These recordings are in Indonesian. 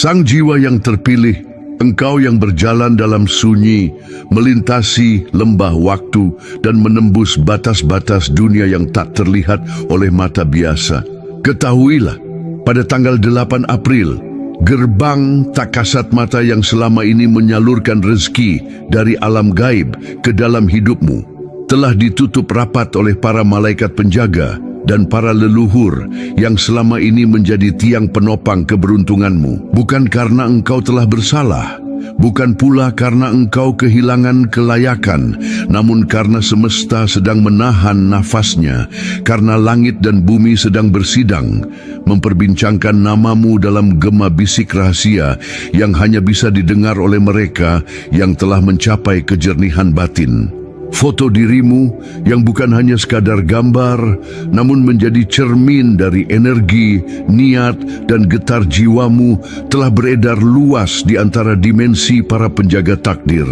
Sang jiwa yang terpilih, engkau yang berjalan dalam sunyi, melintasi lembah waktu dan menembus batas-batas dunia yang tak terlihat oleh mata biasa. Ketahuilah, pada tanggal 8 April, gerbang tak kasat mata yang selama ini menyalurkan rezeki dari alam gaib ke dalam hidupmu telah ditutup rapat oleh para malaikat penjaga dan para leluhur yang selama ini menjadi tiang penopang keberuntunganmu. Bukan karena engkau telah bersalah, bukan pula karena engkau kehilangan kelayakan, namun karena semesta sedang menahan nafasnya, karena langit dan bumi sedang bersidang, memperbincangkan namamu dalam gema bisik rahasia yang hanya bisa didengar oleh mereka yang telah mencapai kejernihan batin. Foto dirimu yang bukan hanya sekadar gambar, namun menjadi cermin dari energi, niat, dan getar jiwamu telah beredar luas di antara dimensi para penjaga takdir.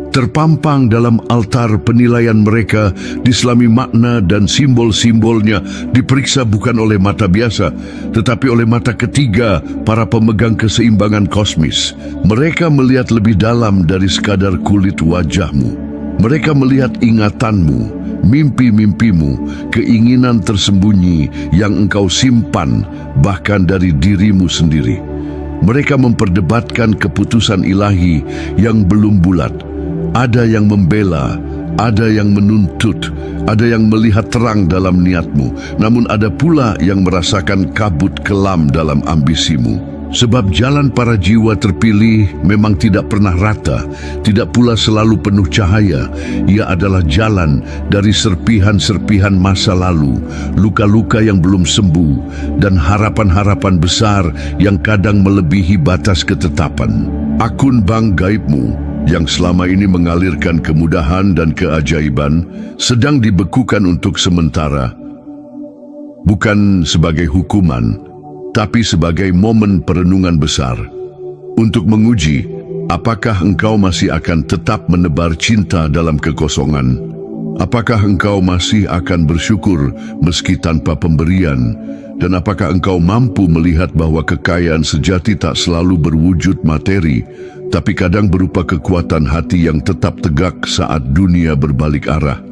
Terpampang dalam altar penilaian mereka, diselami makna dan simbol-simbolnya diperiksa bukan oleh mata biasa, tetapi oleh mata ketiga para pemegang keseimbangan kosmis. Mereka melihat lebih dalam dari sekadar kulit wajahmu. Mereka melihat ingatanmu, mimpi-mimpimu, keinginan tersembunyi yang engkau simpan bahkan dari dirimu sendiri. Mereka memperdebatkan keputusan ilahi yang belum bulat. Ada yang membela, ada yang menuntut, ada yang melihat terang dalam niatmu, namun ada pula yang merasakan kabut kelam dalam ambisimu. Sebab jalan para jiwa terpilih memang tidak pernah rata, tidak pula selalu penuh cahaya. Ia adalah jalan dari serpihan-serpihan masa lalu, luka-luka yang belum sembuh, dan harapan-harapan besar yang kadang melebihi batas ketetapan. Akun bank gaibmu yang selama ini mengalirkan kemudahan dan keajaiban sedang dibekukan untuk sementara, bukan sebagai hukuman, tapi sebagai momen perenungan besar untuk menguji apakah engkau masih akan tetap menebar cinta dalam kekosongan, apakah engkau masih akan bersyukur meski tanpa pemberian, dan apakah engkau mampu melihat bahwa kekayaan sejati tak selalu berwujud materi, tapi kadang berupa kekuatan hati yang tetap tegak saat dunia berbalik arah.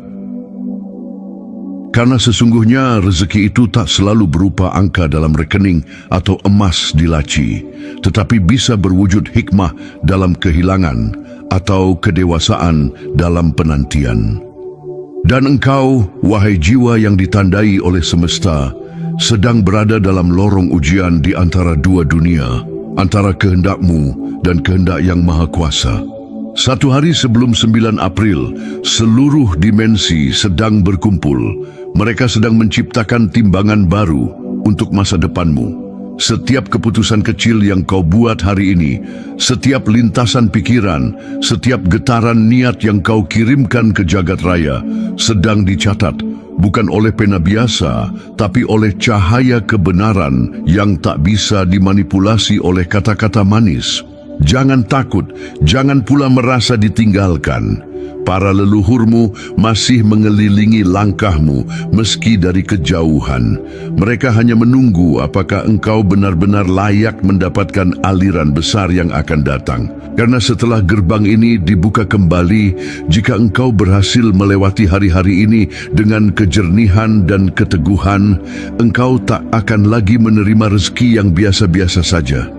Karena sesungguhnya rezeki itu tak selalu berupa angka dalam rekening atau emas di laci, tetapi bisa berwujud hikmah dalam kehilangan atau kedewasaan dalam penantian. Dan engkau, wahai jiwa yang ditandai oleh semesta, sedang berada dalam lorong ujian di antara dua dunia, antara kehendakmu dan kehendak yang maha kuasa. Satu hari sebelum 9 April, seluruh dimensi sedang berkumpul. Mereka sedang menciptakan timbangan baru untuk masa depanmu. Setiap keputusan kecil yang kau buat hari ini, setiap lintasan pikiran, setiap getaran niat yang kau kirimkan ke jagat raya, sedang dicatat, bukan oleh pena biasa, tapi oleh cahaya kebenaran yang tak bisa dimanipulasi oleh kata-kata manis. Jangan takut, jangan pula merasa ditinggalkan. Para leluhurmu masih mengelilingi langkahmu meski dari kejauhan. Mereka hanya menunggu apakah engkau benar-benar layak mendapatkan aliran besar yang akan datang. Karena setelah gerbang ini dibuka kembali, jika engkau berhasil melewati hari-hari ini dengan kejernihan dan keteguhan, engkau tak akan lagi menerima rezeki yang biasa-biasa saja.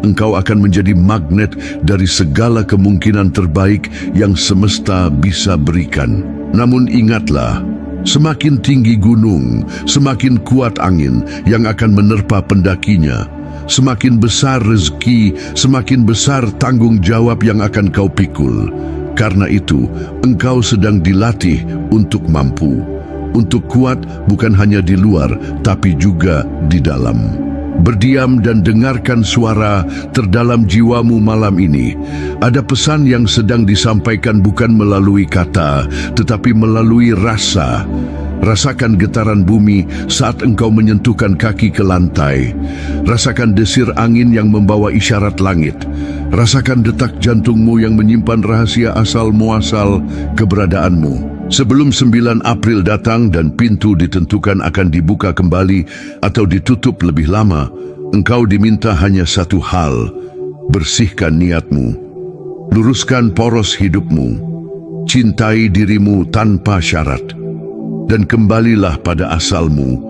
Engkau akan menjadi magnet dari segala kemungkinan terbaik yang semesta bisa berikan. Namun ingatlah, semakin tinggi gunung, semakin kuat angin yang akan menerpa pendakinya. Semakin besar rezeki, semakin besar tanggung jawab yang akan kau pikul. Karena itu, engkau sedang dilatih untuk mampu, untuk kuat bukan hanya di luar, tapi juga di dalam. Berdiam dan dengarkan suara terdalam jiwamu malam ini. Ada pesan yang sedang disampaikan bukan melalui kata, tetapi melalui rasa. Rasakan getaran bumi saat engkau menyentuhkan kaki ke lantai. Rasakan desir angin yang membawa isyarat langit. Rasakan detak jantungmu yang menyimpan rahasia asal-muasal keberadaanmu. Sebelum 9 April datang dan pintu ditentukan akan dibuka kembali atau ditutup lebih lama, engkau diminta hanya satu hal: bersihkan niatmu, luruskan poros hidupmu, cintai dirimu tanpa syarat, dan kembalilah pada asalmu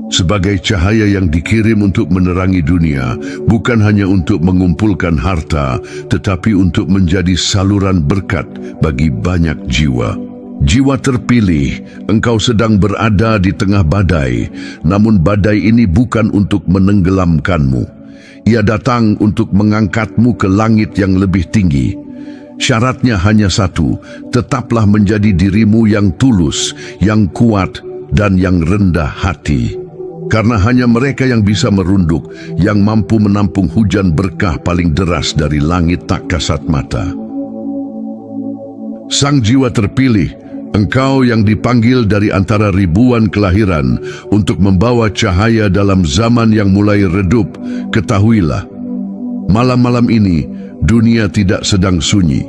sebagai cahaya yang dikirim untuk menerangi dunia, bukan hanya untuk mengumpulkan harta, tetapi untuk menjadi saluran berkat bagi banyak jiwa. Jiwa terpilih, engkau sedang berada di tengah badai, namun badai ini bukan untuk menenggelamkanmu. Ia datang untuk mengangkatmu ke langit yang lebih tinggi. Syaratnya hanya satu: tetaplah menjadi dirimu yang tulus, yang kuat, dan yang rendah hati. Karena hanya mereka yang bisa merunduk, yang mampu menampung hujan berkah paling deras dari langit tak kasat mata. Sang jiwa terpilih, engkau yang dipanggil dari antara ribuan kelahiran untuk membawa cahaya dalam zaman yang mulai redup, ketahuilah, malam-malam ini dunia tidak sedang sunyi.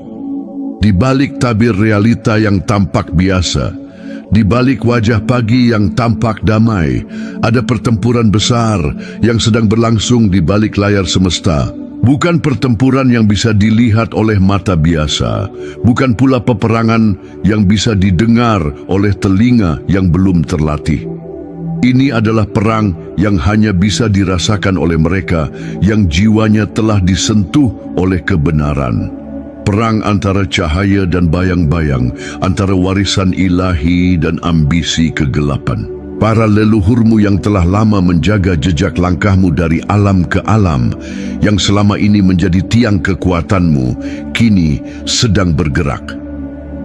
Di balik tabir realita yang tampak biasa, di balik wajah pagi yang tampak damai, ada pertempuran besar yang sedang berlangsung di balik layar semesta. Bukan pertempuran yang bisa dilihat oleh mata biasa, bukan pula peperangan yang bisa didengar oleh telinga yang belum terlatih. Ini adalah perang yang hanya bisa dirasakan oleh mereka yang jiwanya telah disentuh oleh kebenaran. Perang antara cahaya dan bayang-bayang, antara warisan ilahi dan ambisi kegelapan. Para leluhurmu yang telah lama menjaga jejak langkahmu dari alam ke alam, yang selama ini menjadi tiang kekuatanmu, kini sedang bergerak.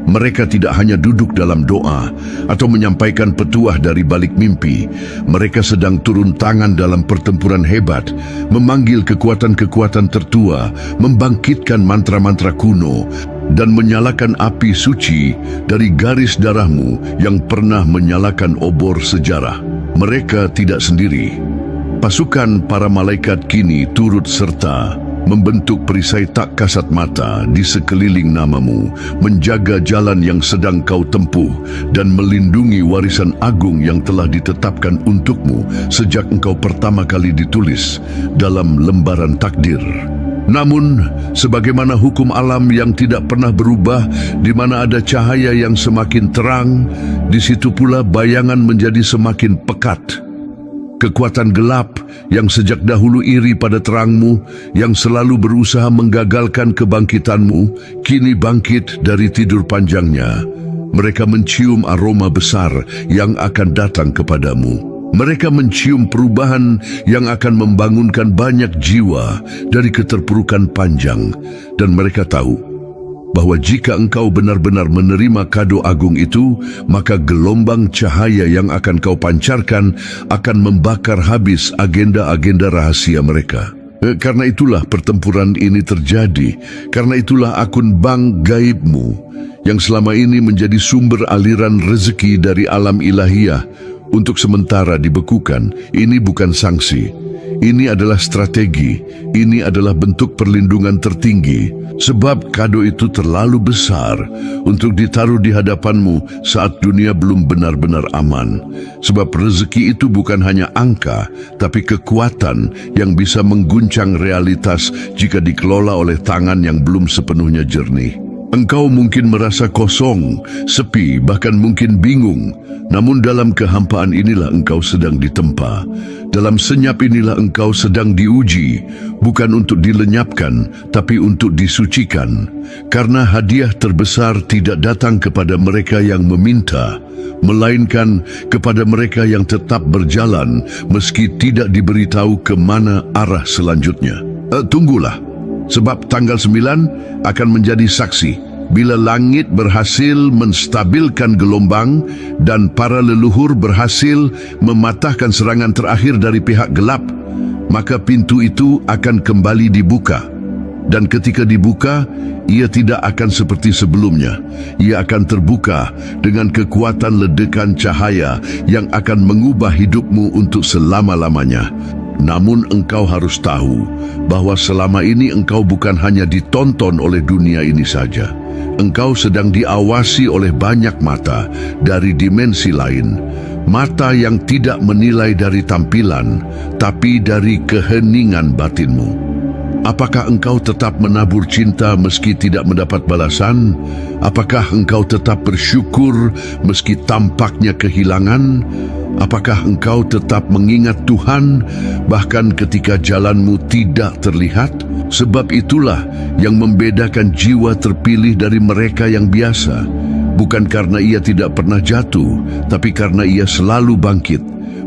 Mereka tidak hanya duduk dalam doa atau menyampaikan petuah dari balik mimpi. Mereka sedang turun tangan dalam pertempuran hebat, memanggil kekuatan-kekuatan tertua, membangkitkan mantra-mantra kuno, dan menyalakan api suci dari garis darahmu yang pernah menyalakan obor sejarah. Mereka tidak sendiri. Pasukan para malaikat kini turut serta, membentuk perisai tak kasat mata di sekeliling namamu, menjaga jalan yang sedang kau tempuh, dan melindungi warisan agung yang telah ditetapkan untukmu sejak engkau pertama kali ditulis dalam lembaran takdir. Namun, sebagaimana hukum alam yang tidak pernah berubah, di mana ada cahaya yang semakin terang, di situ pula bayangan menjadi semakin pekat. Kekuatan gelap yang sejak dahulu iri pada terangmu, yang selalu berusaha menggagalkan kebangkitanmu, kini bangkit dari tidur panjangnya. Mereka mencium aroma besar yang akan datang kepadamu. Mereka mencium perubahan yang akan membangunkan banyak jiwa dari keterpurukan panjang. Dan mereka tahu bahwa jika engkau benar-benar menerima kado agung itu, maka gelombang cahaya yang akan kau pancarkan akan membakar habis agenda-agenda rahasia mereka. Karena itulah pertempuran ini terjadi. Karena itulah akun bank gaibmu yang selama ini menjadi sumber aliran rezeki dari alam ilahiyah untuk sementara dibekukan. Ini bukan sanksi. Ini adalah strategi. Ini adalah bentuk perlindungan tertinggi. Sebab kado itu terlalu besar untuk ditaruh di hadapanmu saat dunia belum benar-benar aman. Sebab rezeki itu bukan hanya angka, tapi kekuatan yang bisa mengguncang realitas jika dikelola oleh tangan yang belum sepenuhnya jernih. Engkau mungkin merasa kosong, sepi, bahkan mungkin bingung. Namun dalam kehampaan inilah engkau sedang ditempa. Dalam senyap inilah engkau sedang diuji, bukan untuk dilenyapkan, tapi untuk disucikan. Karena hadiah terbesar tidak datang kepada mereka yang meminta, melainkan kepada mereka yang tetap berjalan meski tidak diberitahu ke mana arah selanjutnya. Tunggulah, sebab tanggal 9 akan menjadi saksi. Bila langit berhasil menstabilkan gelombang dan para leluhur berhasil mematahkan serangan terakhir dari pihak gelap, maka pintu itu akan kembali dibuka. Dan ketika dibuka, ia tidak akan seperti sebelumnya. Ia akan terbuka dengan kekuatan ledakan cahaya yang akan mengubah hidupmu untuk selama-lamanya. Namun engkau harus tahu bahwa selama ini engkau bukan hanya ditonton oleh dunia ini saja. Engkau sedang diawasi oleh banyak mata dari dimensi lain. mata yang tidak menilai dari tampilan, tapi dari keheningan batinmu. Apakah engkau tetap menabur cinta meski tidak mendapat balasan? Apakah engkau tetap bersyukur meski tampaknya kehilangan? Apakah engkau tetap mengingat Tuhan bahkan ketika jalanmu tidak terlihat? Sebab itulah yang membedakan jiwa terpilih dari mereka yang biasa. Bukan karena ia tidak pernah jatuh, tapi karena ia selalu bangkit.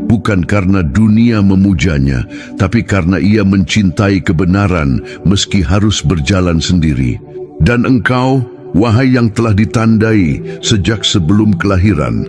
Bukan karena dunia memujanya, tapi karena ia mencintai kebenaran meski harus berjalan sendiri. Dan engkau, wahai yang telah ditandai sejak sebelum kelahiran,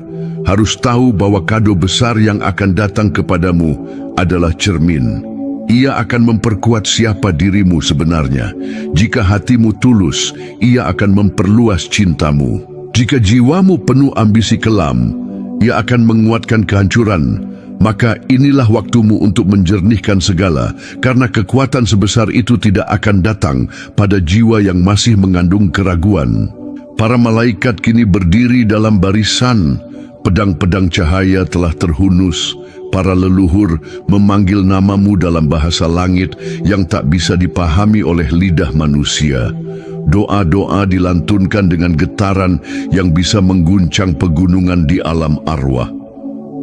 harus tahu bahwa kado besar yang akan datang kepadamu adalah cermin. Ia akan memperkuat siapa dirimu sebenarnya. Jika hatimu tulus, ia akan memperluas cintamu. Jika jiwamu penuh ambisi kelam, ia akan menguatkan kehancuran. Maka inilah waktumu untuk menjernihkan segala, karena kekuatan sebesar itu tidak akan datang pada jiwa yang masih mengandung keraguan. Para malaikat kini berdiri dalam barisan, pedang-pedang cahaya telah terhunus. Para leluhur memanggil namamu dalam bahasa langit yang tak bisa dipahami oleh lidah manusia. Doa-doa dilantunkan dengan getaran yang bisa mengguncang pegunungan di alam arwah.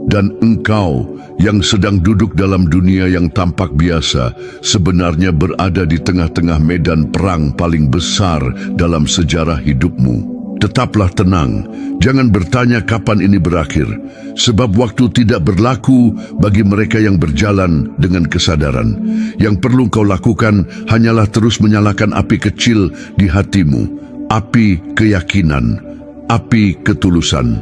Dan engkau yang sedang duduk dalam dunia yang tampak biasa sebenarnya berada di tengah-tengah medan perang paling besar dalam sejarah hidupmu. Tetaplah tenang, jangan bertanya kapan ini berakhir, sebab waktu tidak berlaku bagi mereka yang berjalan dengan kesadaran. Yang perlu kau lakukan hanyalah terus menyalakan api kecil di hatimu, api keyakinan, api ketulusan,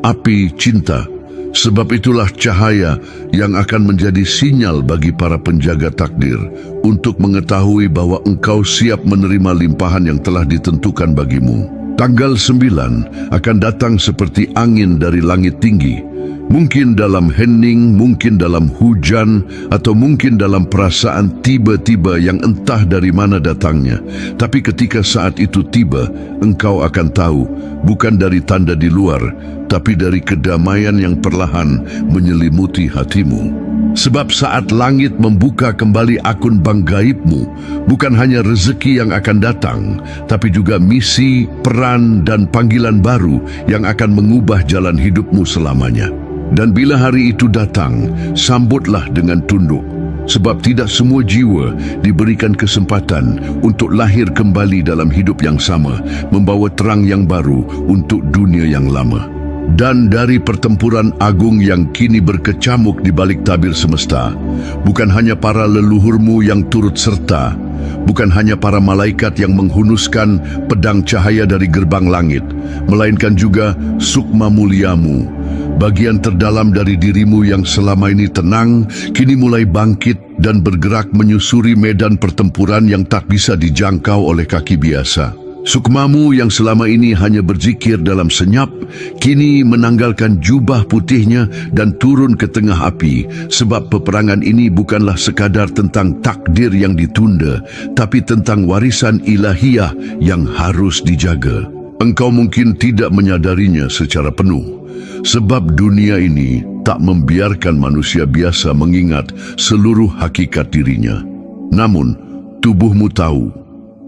api cinta. Sebab itulah cahaya yang akan menjadi sinyal bagi para penjaga takdir untuk mengetahui bahwa engkau siap menerima limpahan yang telah ditentukan bagimu. Tanggal 9 akan datang seperti angin dari langit tinggi. Mungkin dalam hening, mungkin dalam hujan, atau mungkin dalam perasaan tiba-tiba yang entah dari mana datangnya. Tapi ketika saat itu tiba, engkau akan tahu, bukan dari tanda di luar, tapi dari kedamaian yang perlahan menyelimuti hatimu. Sebab saat langit membuka kembali akun bank gaibmu, bukan hanya rezeki yang akan datang, tapi juga misi, peran, dan panggilan baru yang akan mengubah jalan hidupmu selamanya. Dan bila hari itu datang, sambutlah dengan tunduk, sebab tidak semua jiwa diberikan kesempatan untuk lahir kembali dalam hidup yang sama, membawa terang yang baru untuk dunia yang lama. Dan dari pertempuran agung yang kini berkecamuk di balik tabir semesta, bukan hanya para leluhurmu yang turut serta, bukan hanya para malaikat yang menghunuskan pedang cahaya dari gerbang langit, melainkan juga sukma muliamu. Bagian terdalam dari dirimu yang selama ini tenang, kini mulai bangkit dan bergerak menyusuri medan pertempuran yang tak bisa dijangkau oleh kaki biasa. Sukmamu yang selama ini hanya berzikir dalam senyap, kini menanggalkan jubah putihnya dan turun ke tengah api, sebab peperangan ini bukanlah sekadar tentang takdir yang ditunda, tapi tentang warisan ilahiyah yang harus dijaga. Engkau mungkin tidak menyadarinya secara penuh, sebab dunia ini tak membiarkan manusia biasa mengingat seluruh hakikat dirinya. Namun, tubuhmu tahu.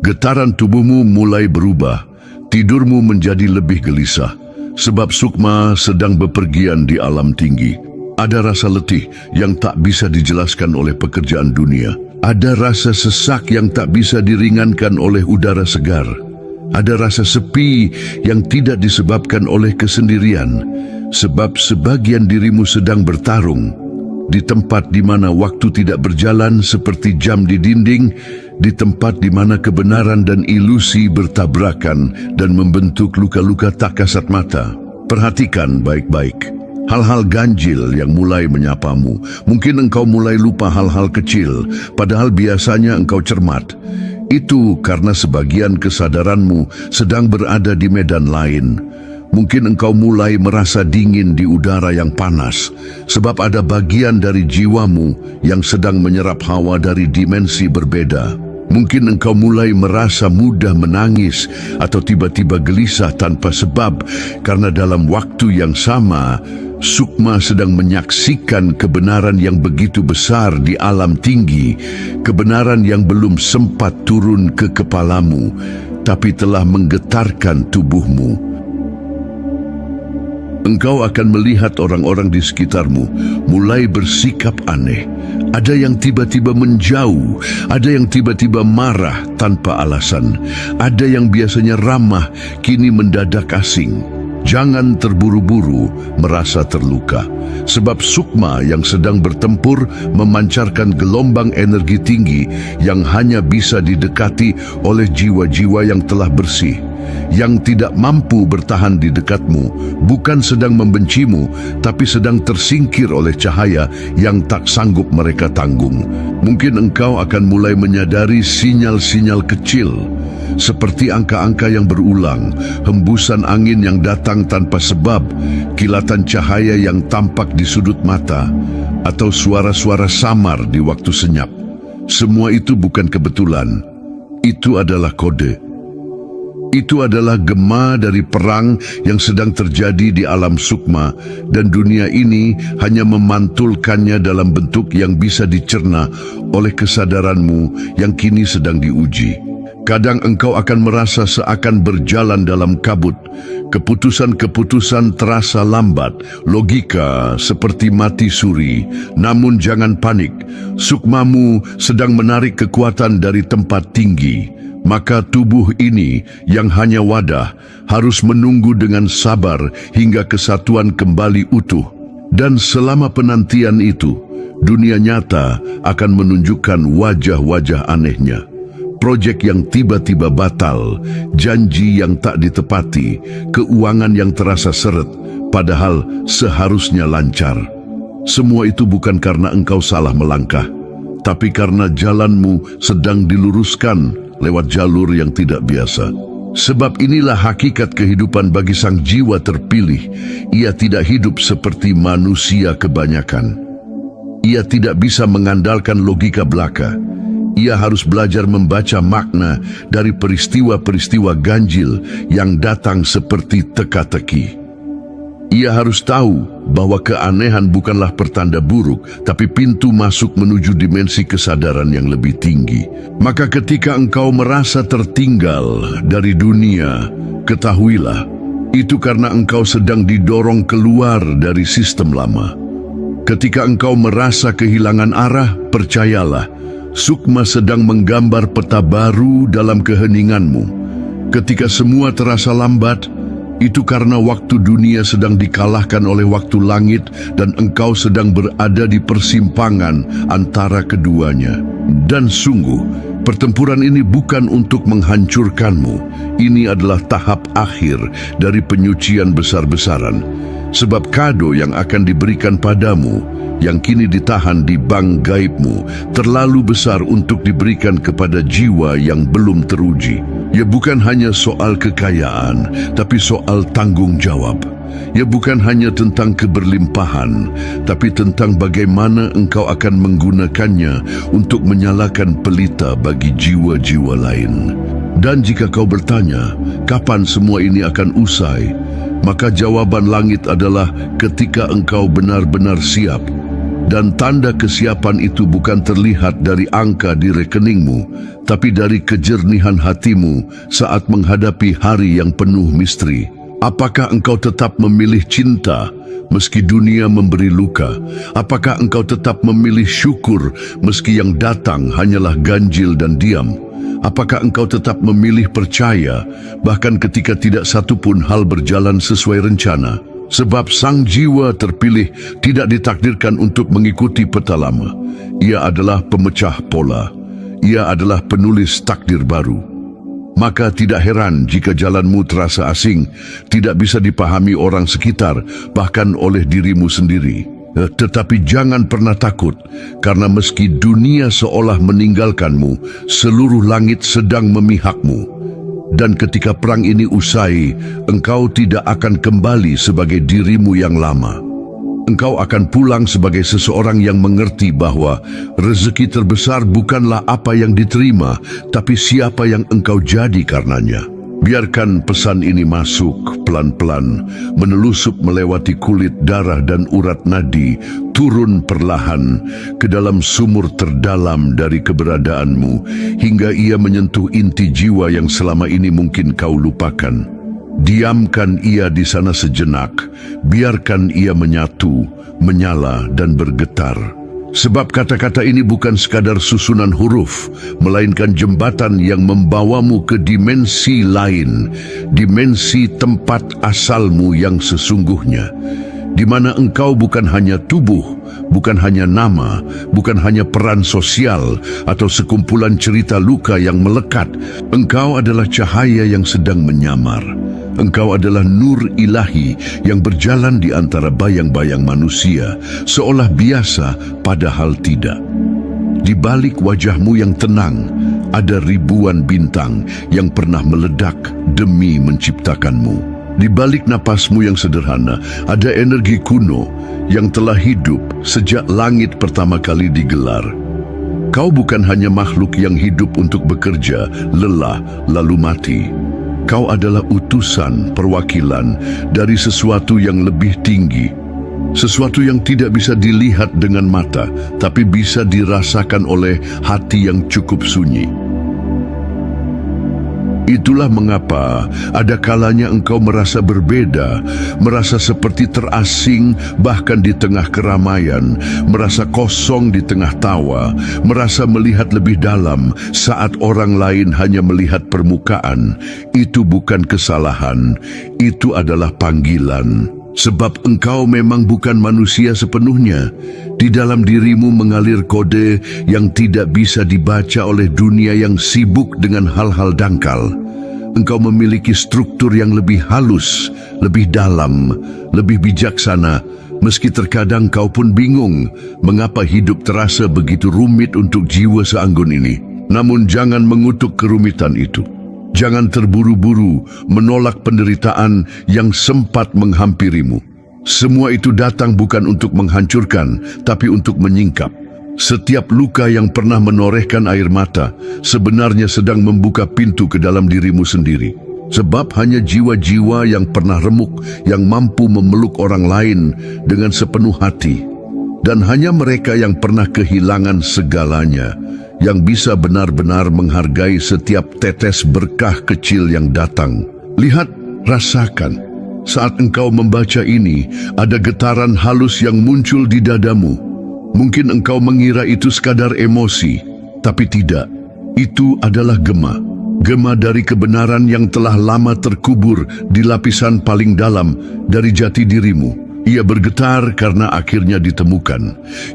Getaran tubuhmu mulai berubah, tidurmu menjadi lebih gelisah, sebab sukma sedang bepergian di alam tinggi. Ada rasa letih yang tak bisa dijelaskan oleh pekerjaan dunia. Ada rasa sesak yang tak bisa diringankan oleh udara segar. Ada rasa sepi yang tidak disebabkan oleh kesendirian, sebab sebagian dirimu sedang bertarung di tempat di mana waktu tidak berjalan seperti jam di dinding, di tempat di mana kebenaran dan ilusi bertabrakan dan membentuk luka-luka tak kasat mata. Perhatikan baik-baik hal-hal ganjil yang mulai menyapamu. Mungkin engkau mulai lupa hal-hal kecil, padahal biasanya engkau cermat. Itu karena sebagian kesadaranmu sedang berada di medan lain. Mungkin engkau mulai merasa dingin di udara yang panas, sebab ada bagian dari jiwamu yang sedang menyerap hawa dari dimensi berbeda. Mungkin engkau mulai merasa mudah menangis atau tiba-tiba gelisah tanpa sebab, karena dalam waktu yang sama, Sukma sedang menyaksikan kebenaran yang begitu besar di alam tinggi, kebenaran yang belum sempat turun ke kepalamu, tapi telah menggetarkan tubuhmu. Engkau akan melihat orang-orang di sekitarmu mulai bersikap aneh. Ada yang tiba-tiba menjauh, ada yang tiba-tiba marah tanpa alasan, ada yang biasanya ramah, kini mendadak asing. Jangan terburu-buru merasa terluka, sebab sukma yang sedang bertempur memancarkan gelombang energi tinggi yang hanya bisa didekati oleh jiwa-jiwa yang telah bersih. Yang tidak mampu bertahan di dekatmu bukan sedang membencimu, tapi sedang tersingkir oleh cahaya yang tak sanggup mereka tanggung. Mungkin engkau akan mulai menyadari sinyal-sinyal kecil, seperti angka-angka yang berulang, hembusan angin yang datang tanpa sebab, kilatan cahaya yang tampak di sudut mata, atau suara-suara samar di waktu senyap. Semua itu bukan kebetulan. Itu adalah kode. Itu adalah gema dari perang yang sedang terjadi di alam sukma, dan dunia ini hanya memantulkannya dalam bentuk yang bisa dicerna oleh kesadaranmu yang kini sedang diuji. Kadang engkau akan merasa seakan berjalan dalam kabut. Keputusan-keputusan terasa lambat, logika seperti mati suri. Namun jangan panik, sukmamu sedang menarik kekuatan dari tempat tinggi. Maka tubuh ini yang hanya wadah harus menunggu dengan sabar hingga kesatuan kembali utuh. Dan selama penantian itu, dunia nyata akan menunjukkan wajah-wajah anehnya. Proyek yang tiba-tiba batal, janji yang tak ditepati, keuangan yang terasa seret, padahal seharusnya lancar. Semua itu bukan karena engkau salah melangkah, tapi karena jalanmu sedang diluruskan lewat jalur yang tidak biasa. Sebab inilah hakikat kehidupan bagi sang jiwa terpilih. Ia tidak hidup seperti manusia kebanyakan. Ia tidak bisa mengandalkan logika belaka. Ia harus belajar membaca makna dari peristiwa-peristiwa ganjil yang datang seperti teka-teki. Ia harus tahu bahwa keanehan bukanlah pertanda buruk, tapi pintu masuk menuju dimensi kesadaran yang lebih tinggi. Maka ketika engkau merasa tertinggal dari dunia, ketahuilah, itu karena engkau sedang didorong keluar dari sistem lama. Ketika engkau merasa kehilangan arah, percayalah, sukma sedang menggambar peta baru dalam keheninganmu. Ketika semua terasa lambat, itu karena waktu dunia sedang dikalahkan oleh waktu langit dan engkau sedang berada di persimpangan antara keduanya. Dan sungguh, pertempuran ini bukan untuk menghancurkanmu. Ini adalah tahap akhir dari penyucian besar-besaran. Sebab kado yang akan diberikan padamu, yang kini ditahan di bank gaibmu, terlalu besar untuk diberikan kepada jiwa yang belum teruji. Ia bukan hanya soal kekayaan, tapi soal tanggung jawab. Ia bukan hanya tentang keberlimpahan, tapi tentang bagaimana engkau akan menggunakannya untuk menyalakan pelita bagi jiwa-jiwa lain. Dan jika kau bertanya, kapan semua ini akan usai? Maka jawaban langit adalah ketika engkau benar-benar siap. Dan tanda kesiapan itu bukan terlihat dari angka di rekeningmu, tapi dari kejernihan hatimu saat menghadapi hari yang penuh misteri. Apakah engkau tetap memilih cinta meski dunia memberi luka? Apakah engkau tetap memilih syukur meski yang datang hanyalah ganjil dan diam? Apakah engkau tetap memilih percaya bahkan ketika tidak satu pun hal berjalan sesuai rencana? Sebab sang jiwa terpilih tidak ditakdirkan untuk mengikuti peta lama. Ia adalah pemecah pola. Ia adalah penulis takdir baru. Maka tidak heran jika jalanmu terasa asing, tidak bisa dipahami orang sekitar, bahkan oleh dirimu sendiri. Tetapi jangan pernah takut, karena meski dunia seolah meninggalkanmu, seluruh langit sedang memihakmu. Dan ketika perang ini usai, engkau tidak akan kembali sebagai dirimu yang lama. Engkau akan pulang sebagai seseorang yang mengerti bahwa rezeki terbesar bukanlah apa yang diterima, tapi siapa yang engkau jadi karenanya. Biarkan pesan ini masuk pelan-pelan, menelusup melewati kulit, darah, dan urat nadi, turun perlahan ke dalam sumur terdalam dari keberadaanmu, hingga ia menyentuh inti jiwa yang selama ini mungkin kau lupakan. Diamkan ia di sana sejenak, biarkan ia menyatu, menyala, dan bergetar. Sebab kata-kata ini bukan sekadar susunan huruf, melainkan jembatan yang membawamu ke dimensi lain, dimensi tempat asalmu yang sesungguhnya, di mana engkau bukan hanya tubuh, bukan hanya nama, bukan hanya peran sosial atau sekumpulan cerita luka yang melekat. Engkau adalah cahaya yang sedang menyamar. Engkau adalah nur ilahi yang berjalan di antara bayang-bayang manusia, seolah biasa padahal tidak. Di balik wajahmu yang tenang, ada ribuan bintang yang pernah meledak demi menciptakanmu. Di balik napasmu yang sederhana, ada energi kuno yang telah hidup sejak langit pertama kali digelar. Kau bukan hanya makhluk yang hidup untuk bekerja, lelah, lalu mati. Kau adalah utusan, perwakilan dari sesuatu yang lebih tinggi. Sesuatu yang tidak bisa dilihat dengan mata, tapi bisa dirasakan oleh hati yang cukup sunyi. Itulah mengapa ada kalanya engkau merasa berbeda, merasa seperti terasing bahkan di tengah keramaian, merasa kosong di tengah tawa, merasa melihat lebih dalam saat orang lain hanya melihat permukaan. Itu bukan kesalahan, itu adalah panggilan. Sebab engkau memang bukan manusia sepenuhnya. Di dalam dirimu mengalir kode yang tidak bisa dibaca oleh dunia yang sibuk dengan hal-hal dangkal. Engkau memiliki struktur yang lebih halus, lebih dalam, lebih bijaksana, meski terkadang kau pun bingung mengapa hidup terasa begitu rumit untuk jiwa seanggun ini. Namun jangan mengutuk kerumitan itu. Jangan terburu-buru menolak penderitaan yang sempat menghampirimu. Semua itu datang bukan untuk menghancurkan, tapi untuk menyingkap. Setiap luka yang pernah menorehkan air mata sebenarnya sedang membuka pintu ke dalam dirimu sendiri. Sebab hanya jiwa-jiwa yang pernah remuk yang mampu memeluk orang lain dengan sepenuh hati. Dan hanya mereka yang pernah kehilangan segalanya yang bisa benar-benar menghargai setiap tetes berkah kecil yang datang. Lihat, rasakan. Saat engkau membaca ini, ada getaran halus yang muncul di dadamu. Mungkin engkau mengira itu sekadar emosi, tapi tidak. Itu adalah gema. Gema dari kebenaran yang telah lama terkubur di lapisan paling dalam dari jati dirimu. Ia bergetar karena akhirnya ditemukan.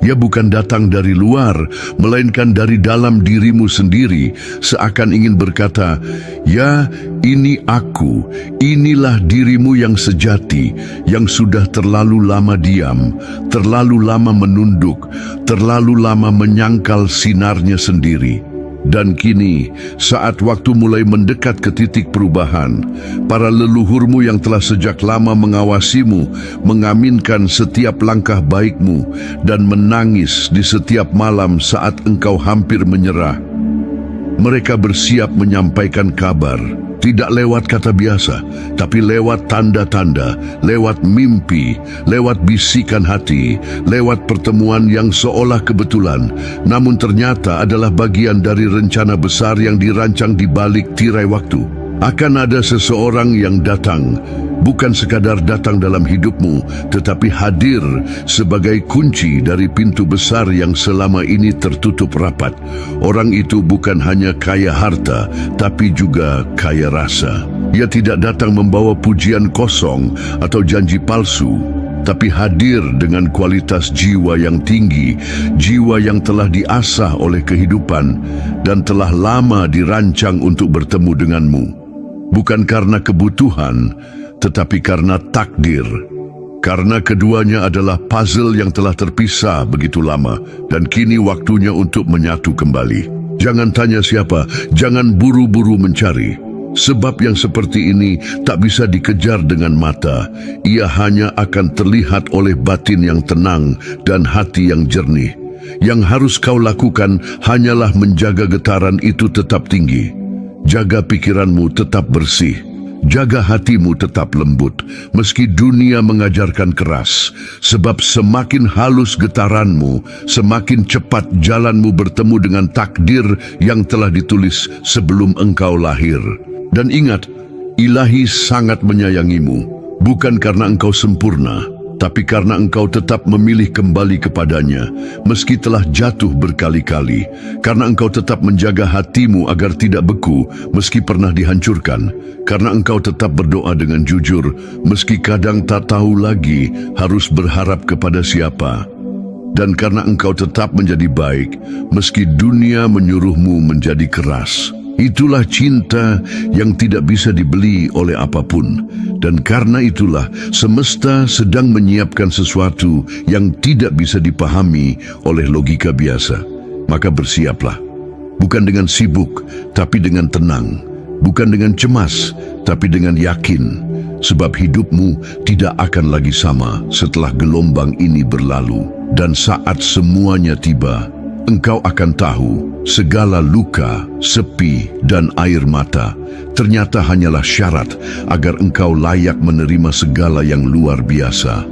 Ia bukan datang dari luar, melainkan dari dalam dirimu sendiri, seakan ingin berkata, "Ya, ini aku, inilah dirimu yang sejati, yang sudah terlalu lama diam, terlalu lama menunduk, terlalu lama menyangkal sinarnya sendiri." Dan kini, saat waktu mulai mendekat ke titik perubahan, para leluhurmu yang telah sejak lama mengawasimu, mengaminkan setiap langkah baikmu, dan menangis di setiap malam saat engkau hampir menyerah. Mereka bersiap menyampaikan kabar, tidak lewat kata biasa, tapi lewat tanda-tanda, lewat mimpi, lewat bisikan hati, lewat pertemuan yang seolah kebetulan, namun ternyata adalah bagian dari rencana besar yang dirancang di balik tirai waktu. Akan ada seseorang yang datang, bukan sekadar datang dalam hidupmu, tetapi hadir sebagai kunci dari pintu besar yang selama ini tertutup rapat. Orang itu bukan hanya kaya harta, tapi juga kaya rasa. Ia tidak datang membawa pujian kosong atau janji palsu, tapi hadir dengan kualitas jiwa yang tinggi, jiwa yang telah diasah oleh kehidupan dan telah lama dirancang untuk bertemu denganmu. Bukan karena kebutuhan, tetapi karena takdir. Karena keduanya adalah puzzle yang telah terpisah begitu lama, dan kini waktunya untuk menyatu kembali. Jangan tanya siapa, jangan buru-buru mencari. Sebab yang seperti ini tak bisa dikejar dengan mata. Ia hanya akan terlihat oleh batin yang tenang dan hati yang jernih. Yang harus kau lakukan hanyalah menjaga getaran itu tetap tinggi. Jaga pikiranmu tetap bersih. Jaga hatimu tetap lembut, meski dunia mengajarkan keras. Sebab semakin halus getaranmu, semakin cepat jalanmu bertemu dengan takdir yang telah ditulis sebelum engkau lahir. Dan ingat, Ilahi sangat menyayangimu, bukan karena engkau sempurna, tapi karena engkau tetap memilih kembali kepadanya, meski telah jatuh berkali-kali, karena engkau tetap menjaga hatimu agar tidak beku, meski pernah dihancurkan, karena engkau tetap berdoa dengan jujur, meski kadang tak tahu lagi harus berharap kepada siapa, dan karena engkau tetap menjadi baik, meski dunia menyuruhmu menjadi keras. Itulah cinta yang tidak bisa dibeli oleh apapun. Dan karena itulah semesta sedang menyiapkan sesuatu yang tidak bisa dipahami oleh logika biasa. Maka bersiaplah, bukan dengan sibuk, tapi dengan tenang. Bukan dengan cemas, tapi dengan yakin. Sebab hidupmu tidak akan lagi sama setelah gelombang ini berlalu. Dan saat semuanya tiba, engkau akan tahu segala luka, sepi, dan air mata ternyata hanyalah syarat agar engkau layak menerima segala yang luar biasa.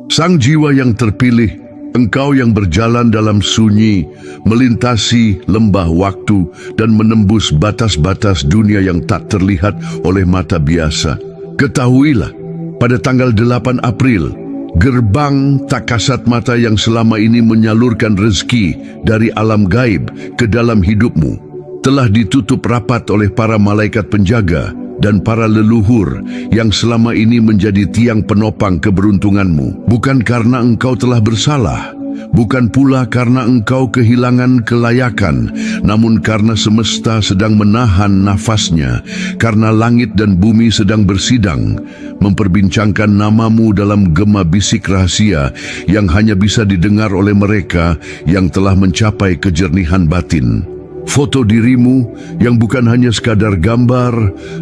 Sang jiwa yang terpilih, engkau yang berjalan dalam sunyi, melintasi lembah waktu dan menembus batas-batas dunia yang tak terlihat oleh mata biasa. Ketahuilah, pada tanggal 8 April, gerbang tak kasat mata yang selama ini menyalurkan rezeki dari alam gaib ke dalam hidupmu telah ditutup rapat oleh para malaikat penjaga dan para leluhur yang selama ini menjadi tiang penopang keberuntunganmu. Bukan karena engkau telah bersalah, bukan pula karena engkau kehilangan kelayakan, namun karena semesta sedang menahan nafasnya, karena langit dan bumi sedang bersidang, memperbincangkan namamu dalam gema bisik rahasia yang hanya bisa didengar oleh mereka yang telah mencapai kejernihan batin. Foto dirimu yang bukan hanya sekadar gambar,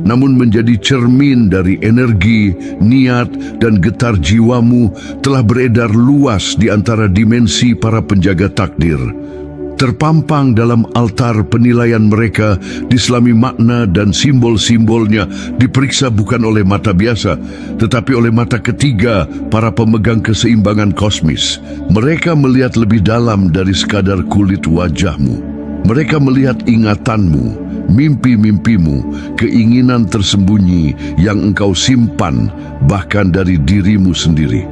namun menjadi cermin dari energi, niat, dan getar jiwamu telah beredar luas di antara dimensi para penjaga takdir. Terpampang dalam altar penilaian mereka, diselami makna dan simbol-simbolnya diperiksa bukan oleh mata biasa, tetapi oleh mata ketiga para pemegang keseimbangan kosmis. Mereka melihat lebih dalam dari sekadar kulit wajahmu. Mereka melihat ingatanmu, mimpi-mimpimu, keinginan tersembunyi yang engkau simpan bahkan dari dirimu sendiri.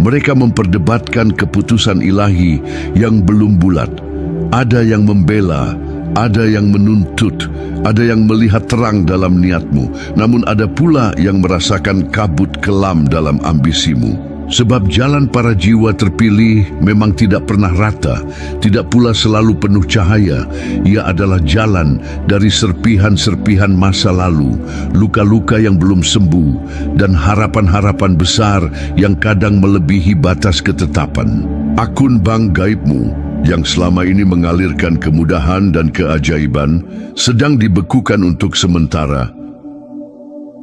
Mereka memperdebatkan keputusan ilahi yang belum bulat. Ada yang membela, ada yang menuntut, ada yang melihat terang dalam niatmu, namun ada pula yang merasakan kabut kelam dalam ambisimu. Sebab jalan para jiwa terpilih memang tidak pernah rata, tidak pula selalu penuh cahaya. Ia adalah jalan dari serpihan-serpihan masa lalu, luka-luka yang belum sembuh, dan harapan-harapan besar yang kadang melebihi batas ketetapan. Akun bank gaibmu yang selama ini mengalirkan kemudahan dan keajaiban sedang dibekukan untuk sementara,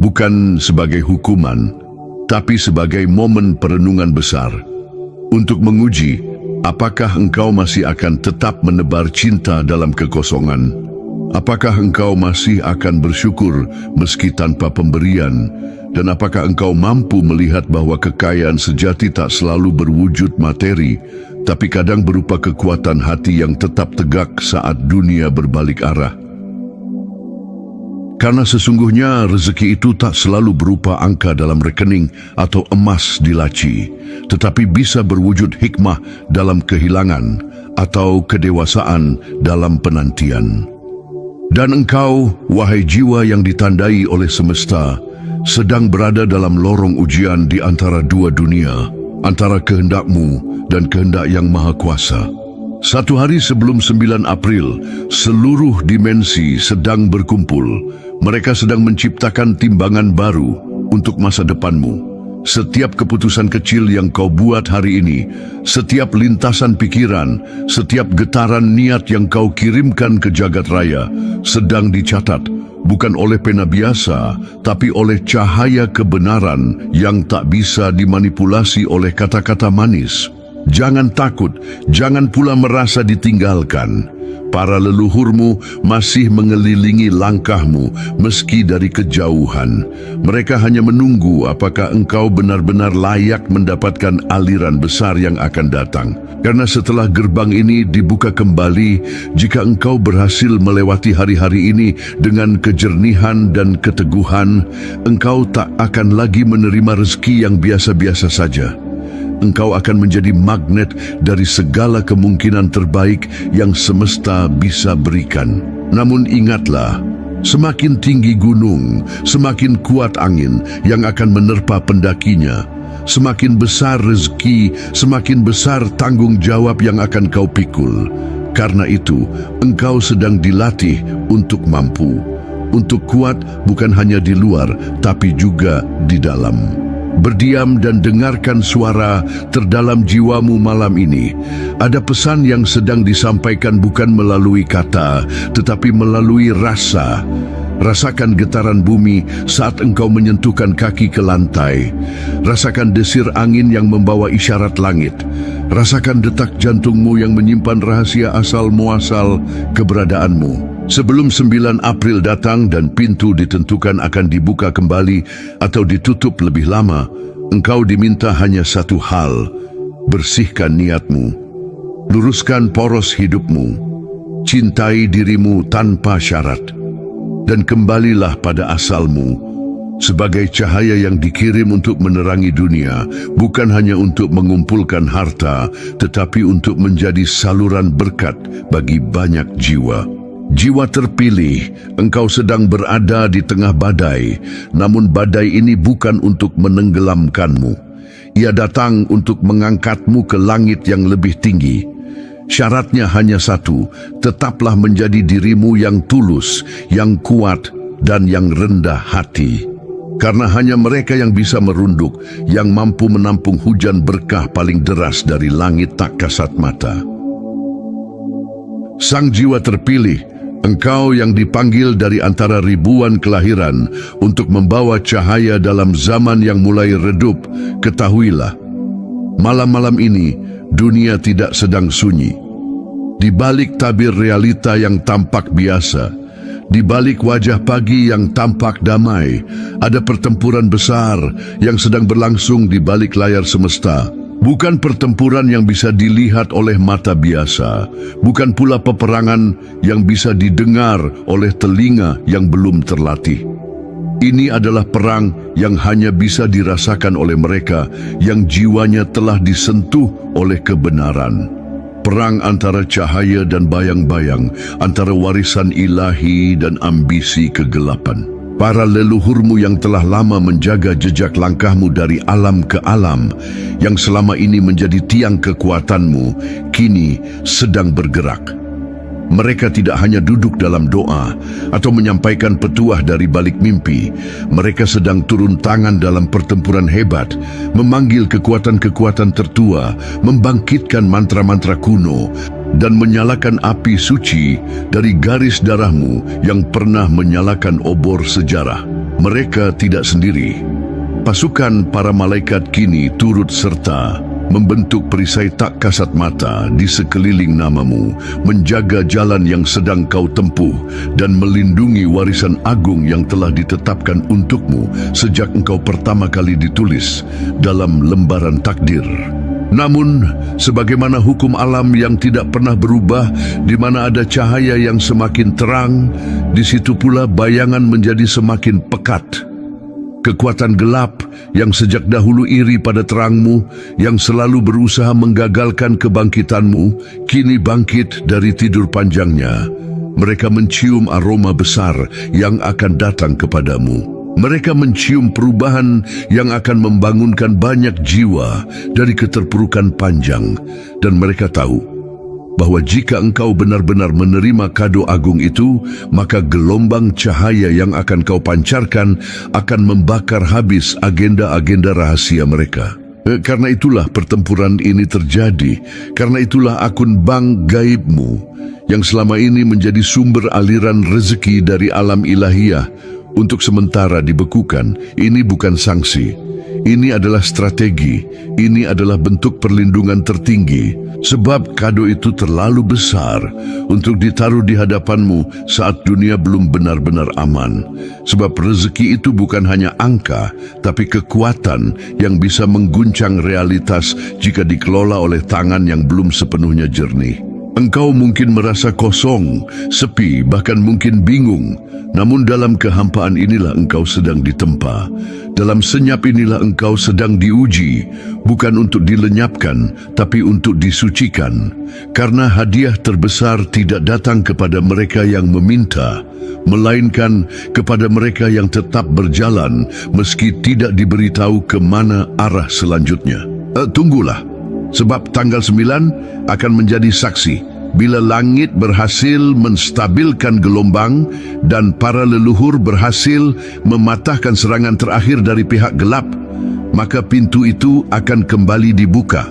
bukan sebagai hukuman, tapi sebagai momen perenungan besar untuk menguji apakah engkau masih akan tetap menebar cinta dalam kekosongan, apakah engkau masih akan bersyukur meski tanpa pemberian, dan apakah engkau mampu melihat bahwa kekayaan sejati tak selalu berwujud materi, tapi kadang berupa kekuatan hati yang tetap tegak saat dunia berbalik arah. Karena sesungguhnya rezeki itu tak selalu berupa angka dalam rekening atau emas di laci, tetapi bisa berwujud hikmah dalam kehilangan atau kedewasaan dalam penantian. Dan engkau, wahai jiwa yang ditandai oleh semesta, sedang berada dalam lorong ujian di antara dua dunia, antara kehendakmu dan kehendak yang maha kuasa. Satu hari sebelum 9 April, seluruh dimensi sedang berkumpul. Mereka sedang menciptakan timbangan baru untuk masa depanmu. Setiap keputusan kecil yang kau buat hari ini, setiap lintasan pikiran, setiap getaran niat yang kau kirimkan ke jagat raya, sedang dicatat, bukan oleh pena biasa, tapi oleh cahaya kebenaran yang tak bisa dimanipulasi oleh kata-kata manis. Jangan takut, jangan pula merasa ditinggalkan. Para leluhurmu masih mengelilingi langkahmu meski dari kejauhan. Mereka hanya menunggu apakah engkau benar-benar layak mendapatkan aliran besar yang akan datang. Karena setelah gerbang ini dibuka kembali, jika engkau berhasil melewati hari-hari ini dengan kejernihan dan keteguhan, engkau tak akan lagi menerima rezeki yang biasa-biasa saja. Engkau akan menjadi magnet dari segala kemungkinan terbaik yang semesta bisa berikan. Namun ingatlah, semakin tinggi gunung, semakin kuat angin yang akan menerpa pendakinya. Semakin besar rezeki, semakin besar tanggung jawab yang akan kau pikul. Karena itu, engkau sedang dilatih untuk mampu. Untuk kuat bukan hanya di luar, tapi juga di dalam. Berdiam dan dengarkan suara terdalam jiwamu malam ini. Ada pesan yang sedang disampaikan bukan melalui kata, tetapi melalui rasa. Rasakan getaran bumi saat engkau menyentuhkan kaki ke lantai. Rasakan desir angin yang membawa isyarat langit. Rasakan detak jantungmu yang menyimpan rahasia asal-muasal keberadaanmu. Sebelum 9 April datang dan pintu ditentukan akan dibuka kembali atau ditutup lebih lama, engkau diminta hanya satu hal: bersihkan niatmu, luruskan poros hidupmu, cintai dirimu tanpa syarat, dan kembalilah pada asalmu sebagai cahaya yang dikirim untuk menerangi dunia, bukan hanya untuk mengumpulkan harta, tetapi untuk menjadi saluran berkat bagi banyak jiwa. Jiwa terpilih, engkau sedang berada di tengah badai, namun badai ini bukan untuk menenggelamkanmu. Ia datang untuk mengangkatmu ke langit yang lebih tinggi. Syaratnya hanya satu: tetaplah menjadi dirimu yang tulus, yang kuat, dan yang rendah hati. Karena hanya mereka yang bisa merunduk, yang mampu menampung hujan berkah paling deras dari langit tak kasat mata. Sang jiwa terpilih, engkau yang dipanggil dari antara ribuan kelahiran untuk membawa cahaya dalam zaman yang mulai redup, ketahuilah, malam-malam ini dunia tidak sedang sunyi. Di balik tabir realita yang tampak biasa, di balik wajah pagi yang tampak damai, ada pertempuran besar yang sedang berlangsung di balik layar semesta. Bukan pertempuran yang bisa dilihat oleh mata biasa, bukan pula peperangan yang bisa didengar oleh telinga yang belum terlatih. Ini adalah perang yang hanya bisa dirasakan oleh mereka yang jiwanya telah disentuh oleh kebenaran. Perang antara cahaya dan bayang-bayang, antara warisan ilahi dan ambisi kegelapan. Para leluhurmu yang telah lama menjaga jejak langkahmu dari alam ke alam, yang selama ini menjadi tiang kekuatanmu, kini sedang bergerak. Mereka tidak hanya duduk dalam doa atau menyampaikan petuah dari balik mimpi. Mereka sedang turun tangan dalam pertempuran hebat, memanggil kekuatan-kekuatan tertua, membangkitkan mantra-mantra kuno, dan menyalakan api suci dari garis darahmu yang pernah menyalakan obor sejarah. Mereka tidak sendiri. Pasukan para malaikat kini turut serta, membentuk perisai tak kasat mata di sekeliling namamu, menjaga jalan yang sedang kau tempuh, dan melindungi warisan agung yang telah ditetapkan untukmu sejak engkau pertama kali ditulis dalam lembaran takdir. Namun, sebagaimana hukum alam yang tidak pernah berubah, di mana ada cahaya yang semakin terang, di situ pula bayangan menjadi semakin pekat. Kekuatan gelap yang sejak dahulu iri pada terangmu, yang selalu berusaha menggagalkan kebangkitanmu, kini bangkit dari tidur panjangnya. Mereka mencium aroma besar yang akan datang kepadamu. Mereka mencium perubahan yang akan membangunkan banyak jiwa dari keterpurukan panjang. Dan mereka tahu, bahwa jika engkau benar-benar menerima kado agung itu, maka gelombang cahaya yang akan kau pancarkan akan membakar habis agenda-agenda rahasia mereka. Karena itulah pertempuran ini terjadi, karena itulah akun bank gaibmu yang selama ini menjadi sumber aliran rezeki dari alam ilahiyah untuk sementara dibekukan. Ini bukan sanksi. Ini adalah strategi, ini adalah bentuk perlindungan tertinggi, sebab kado itu terlalu besar untuk ditaruh di hadapanmu saat dunia belum benar-benar aman. Sebab rezeki itu bukan hanya angka, tapi kekuatan yang bisa mengguncang realitas jika dikelola oleh tangan yang belum sepenuhnya jernih. Engkau mungkin merasa kosong, sepi, bahkan mungkin bingung. Namun dalam kehampaan inilah engkau sedang ditempa. Dalam senyap inilah engkau sedang diuji, bukan untuk dilenyapkan, tapi untuk disucikan. Karena hadiah terbesar tidak datang kepada mereka yang meminta, melainkan kepada mereka yang tetap berjalan meski tidak diberitahu ke mana arah selanjutnya. Tunggulah, sebab tanggal 9 akan menjadi saksi. Bila langit berhasil menstabilkan gelombang dan para leluhur berhasil mematahkan serangan terakhir dari pihak gelap, maka pintu itu akan kembali dibuka.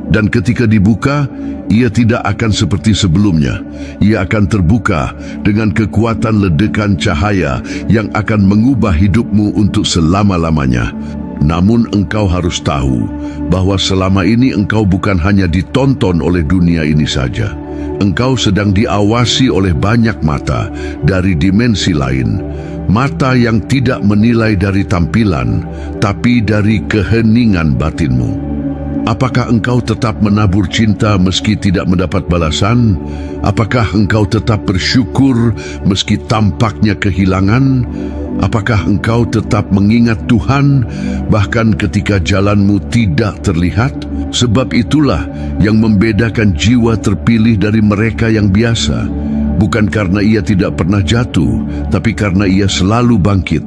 Dan ketika dibuka, ia tidak akan seperti sebelumnya. Ia akan terbuka dengan kekuatan ledakan cahaya yang akan mengubah hidupmu untuk selama-lamanya. Namun engkau harus tahu bahwa selama ini engkau bukan hanya ditonton oleh dunia ini saja. Engkau sedang diawasi oleh banyak mata dari dimensi lain. Mata yang tidak menilai dari tampilan, tapi dari keheningan batinmu. Apakah engkau tetap menabur cinta meski tidak mendapat balasan? Apakah engkau tetap bersyukur meski tampaknya kehilangan? Apakah engkau tetap mengingat Tuhan bahkan ketika jalanmu tidak terlihat? Sebab itulah yang membedakan jiwa terpilih dari mereka yang biasa. Bukan karena ia tidak pernah jatuh, tapi karena ia selalu bangkit.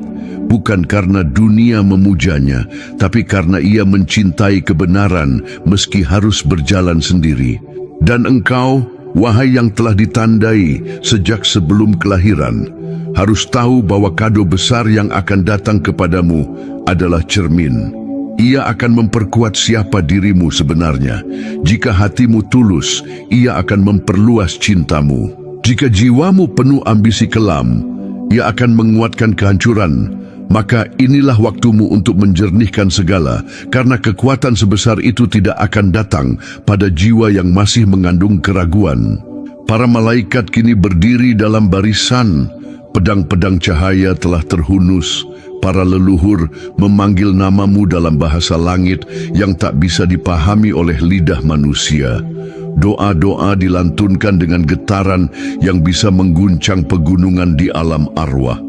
Bukan karena dunia memujanya, tapi karena ia mencintai kebenaran meski harus berjalan sendiri. Dan engkau, wahai yang telah ditandai sejak sebelum kelahiran, harus tahu bahwa kado besar yang akan datang kepadamu adalah cermin. Ia akan memperkuat siapa dirimu sebenarnya. Jika hatimu tulus, ia akan memperluas cintamu. Jika jiwamu penuh ambisi kelam, ia akan menguatkan kehancuran. Maka inilah waktumu untuk menjernihkan segala, karena kekuatan sebesar itu tidak akan datang pada jiwa yang masih mengandung keraguan. Para malaikat kini berdiri dalam barisan. Pedang-pedang cahaya telah terhunus. Para leluhur memanggil namamu dalam bahasa langit yang tak bisa dipahami oleh lidah manusia. Doa-doa dilantunkan dengan getaran yang bisa mengguncang pegunungan di alam arwah.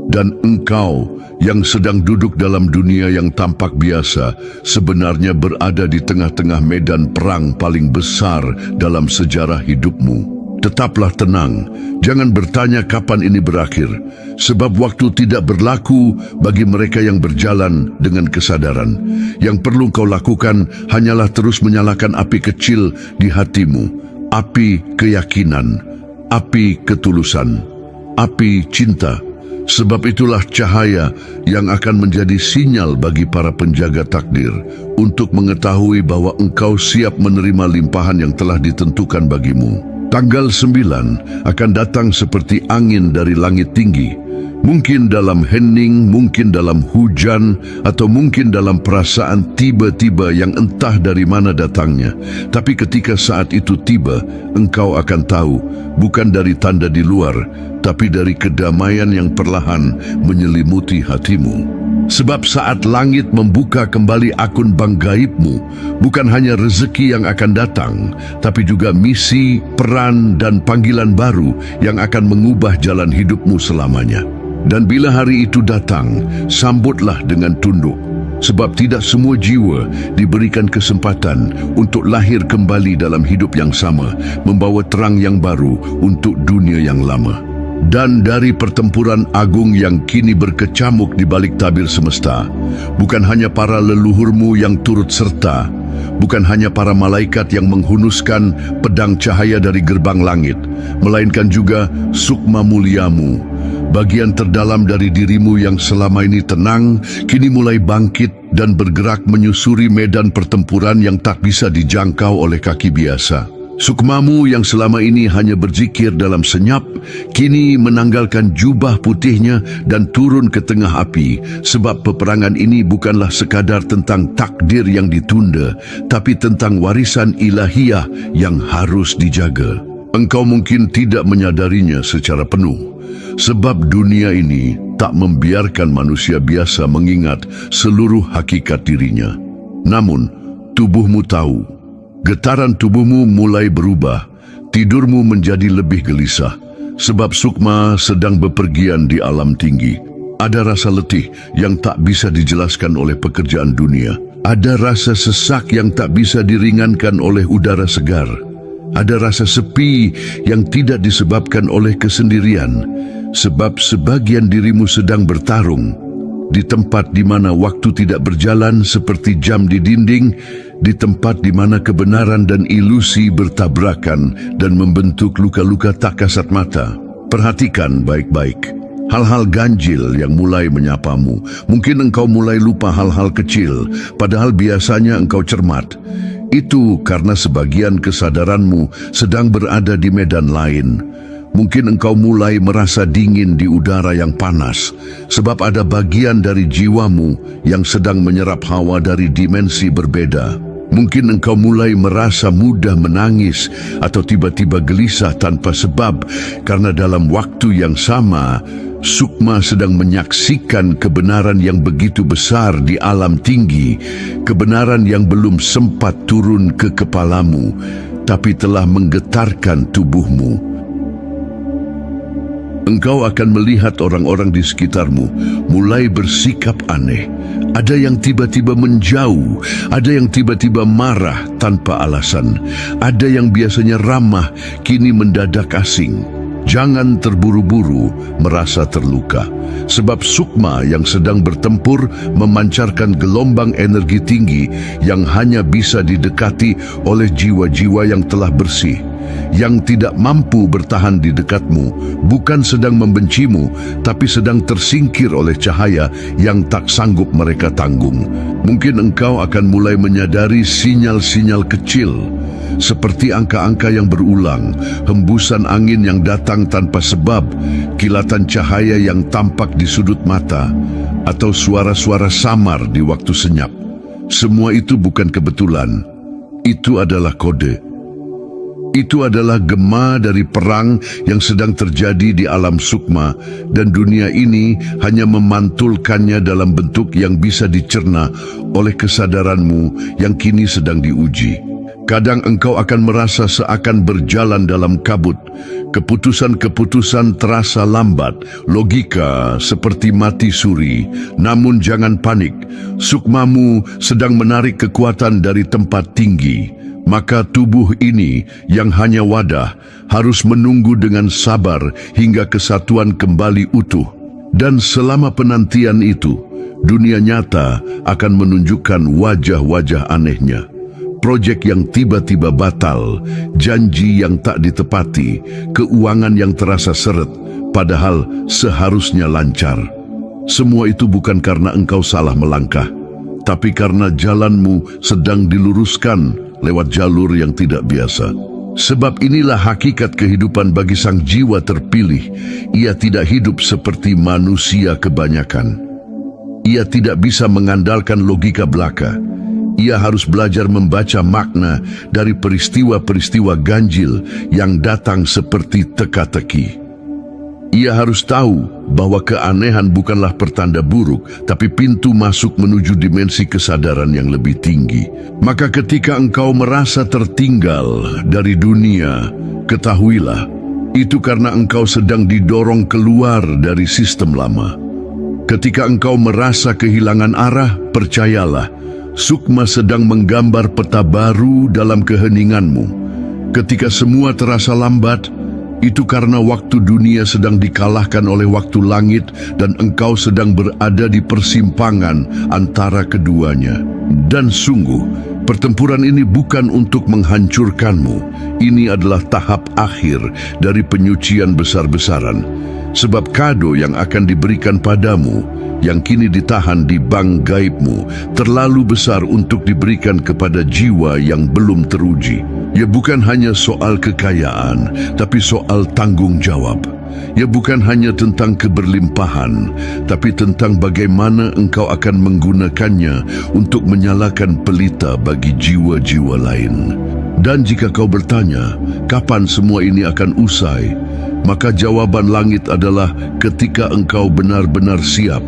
Dan engkau yang sedang duduk dalam dunia yang tampak biasa, sebenarnya berada di tengah-tengah medan perang paling besar dalam sejarah hidupmu. Tetaplah tenang, jangan bertanya kapan ini berakhir, sebab waktu tidak berlaku bagi mereka yang berjalan dengan kesadaran. Yang perlu kau lakukan hanyalah terus menyalakan api kecil di hatimu, api keyakinan, api ketulusan, api cinta. Sebab itulah cahaya yang akan menjadi sinyal bagi para penjaga takdir untuk mengetahui bahwa engkau siap menerima limpahan yang telah ditentukan bagimu. Tanggal 9 akan datang seperti angin dari langit tinggi. Mungkin dalam hening, mungkin dalam hujan, atau mungkin dalam perasaan tiba-tiba yang entah dari mana datangnya. Tapi ketika saat itu tiba, engkau akan tahu, bukan dari tanda di luar, tapi dari kedamaian yang perlahan menyelimuti hatimu. Sebab saat langit membuka kembali akun bank gaibmu, bukan hanya rezeki yang akan datang, tapi juga misi, peran, dan panggilan baru yang akan mengubah jalan hidupmu selamanya. Dan bila hari itu datang, sambutlah dengan tunduk. Sebab tidak semua jiwa diberikan kesempatan untuk lahir kembali dalam hidup yang sama, membawa terang yang baru untuk dunia yang lama. Dan dari pertempuran agung yang kini berkecamuk di balik tabir semesta, bukan hanya para leluhurmu yang turut serta, bukan hanya para malaikat yang menghunuskan pedang cahaya dari gerbang langit, melainkan juga sukma muliamu. Bagian terdalam dari dirimu yang selama ini tenang, kini mulai bangkit dan bergerak menyusuri medan pertempuran yang tak bisa dijangkau oleh kaki biasa. Sukmamu yang selama ini hanya berzikir dalam senyap, kini menanggalkan jubah putihnya dan turun ke tengah api, sebab peperangan ini bukanlah sekadar tentang takdir yang ditunda, tapi tentang warisan ilahiyah yang harus dijaga. Engkau mungkin tidak menyadarinya secara penuh, sebab dunia ini tak membiarkan manusia biasa mengingat seluruh hakikat dirinya. Namun, tubuhmu tahu, getaran tubuhmu mulai berubah, tidurmu menjadi lebih gelisah, sebab sukma sedang bepergian di alam tinggi. Ada rasa letih yang tak bisa dijelaskan oleh pekerjaan dunia. Ada rasa sesak yang tak bisa diringankan oleh udara segar. Ada rasa sepi yang tidak disebabkan oleh kesendirian, sebab sebagian dirimu sedang bertarung di tempat di mana waktu tidak berjalan seperti jam di dinding, di tempat di mana kebenaran dan ilusi bertabrakan dan membentuk luka-luka tak kasat mata. Perhatikan baik-baik hal-hal ganjil yang mulai menyapamu. Mungkin engkau mulai lupa hal-hal kecil, padahal biasanya engkau cermat. Itu karena sebagian kesadaranmu sedang berada di medan lain. Mungkin engkau mulai merasa dingin di udara yang panas, sebab ada bagian dari jiwamu yang sedang menyerap hawa dari dimensi berbeda. Mungkin engkau mulai merasa mudah menangis atau tiba-tiba gelisah tanpa sebab, karena dalam waktu yang sama, sukma sedang menyaksikan kebenaran yang begitu besar di alam tinggi, kebenaran yang belum sempat turun ke kepalamu, tapi telah menggetarkan tubuhmu. Engkau akan melihat orang-orang di sekitarmu mulai bersikap aneh. Ada yang tiba-tiba menjauh, ada yang tiba-tiba marah tanpa alasan, ada yang biasanya ramah, kini mendadak asing. Jangan terburu-buru merasa terluka, sebab sukma yang sedang bertempur memancarkan gelombang energi tinggi yang hanya bisa didekati oleh jiwa-jiwa yang telah bersih. Yang tidak mampu bertahan di dekatmu bukan sedang membencimu, tapi sedang tersingkir oleh cahaya yang tak sanggup mereka tanggung. Mungkin engkau akan mulai menyadari sinyal-sinyal kecil, seperti angka-angka yang berulang, hembusan angin yang datang tanpa sebab, kilatan cahaya yang tampak di sudut mata, atau suara-suara samar di waktu senyap. Semua itu bukan kebetulan, itu adalah kode. Itu adalah gema dari perang yang sedang terjadi di alam sukma, dan dunia ini hanya memantulkannya dalam bentuk yang bisa dicerna oleh kesadaranmu yang kini sedang diuji. Kadang engkau akan merasa seakan berjalan dalam kabut. Keputusan-keputusan terasa lambat, logika seperti mati suri. Namun jangan panik, sukmamu sedang menarik kekuatan dari tempat tinggi. Maka tubuh ini yang hanya wadah harus menunggu dengan sabar hingga kesatuan kembali utuh. Dan selama penantian itu, dunia nyata akan menunjukkan wajah-wajah anehnya. Proyek yang tiba-tiba batal, janji yang tak ditepati, keuangan yang terasa seret, padahal seharusnya lancar. Semua itu bukan karena engkau salah melangkah, tapi karena jalanmu sedang diluruskan lewat jalur yang tidak biasa. Sebab inilah hakikat kehidupan bagi sang jiwa terpilih. Ia tidak hidup seperti manusia kebanyakan. Ia tidak bisa mengandalkan logika belaka. Ia harus belajar membaca makna dari peristiwa-peristiwa ganjil yang datang seperti teka-teki. Ia harus tahu bahwa keanehan bukanlah pertanda buruk, tapi pintu masuk menuju dimensi kesadaran yang lebih tinggi. Maka ketika engkau merasa tertinggal dari dunia, ketahuilah, itu karena engkau sedang didorong keluar dari sistem lama. Ketika engkau merasa kehilangan arah, percayalah, sukma sedang menggambar peta baru dalam keheninganmu. Ketika semua terasa lambat, itu karena waktu dunia sedang dikalahkan oleh waktu langit dan engkau sedang berada di persimpangan antara keduanya. Dan sungguh, Pertempuran ini bukan untuk menghancurkanmu. Ini adalah tahap akhir dari penyucian besar-besaran. Sebab kado yang akan diberikan padamu, yang kini ditahan di bank gaibmu, terlalu besar untuk diberikan kepada jiwa yang belum teruji. Ya, bukan hanya soal kekayaan, tapi soal tanggung jawab. Ya, bukan hanya tentang keberlimpahan, tapi tentang bagaimana engkau akan menggunakannya untuk menyalakan pelita bagi jiwa-jiwa lain. Dan jika kau bertanya, kapan semua ini akan usai? Maka jawaban langit adalah ketika engkau benar-benar siap.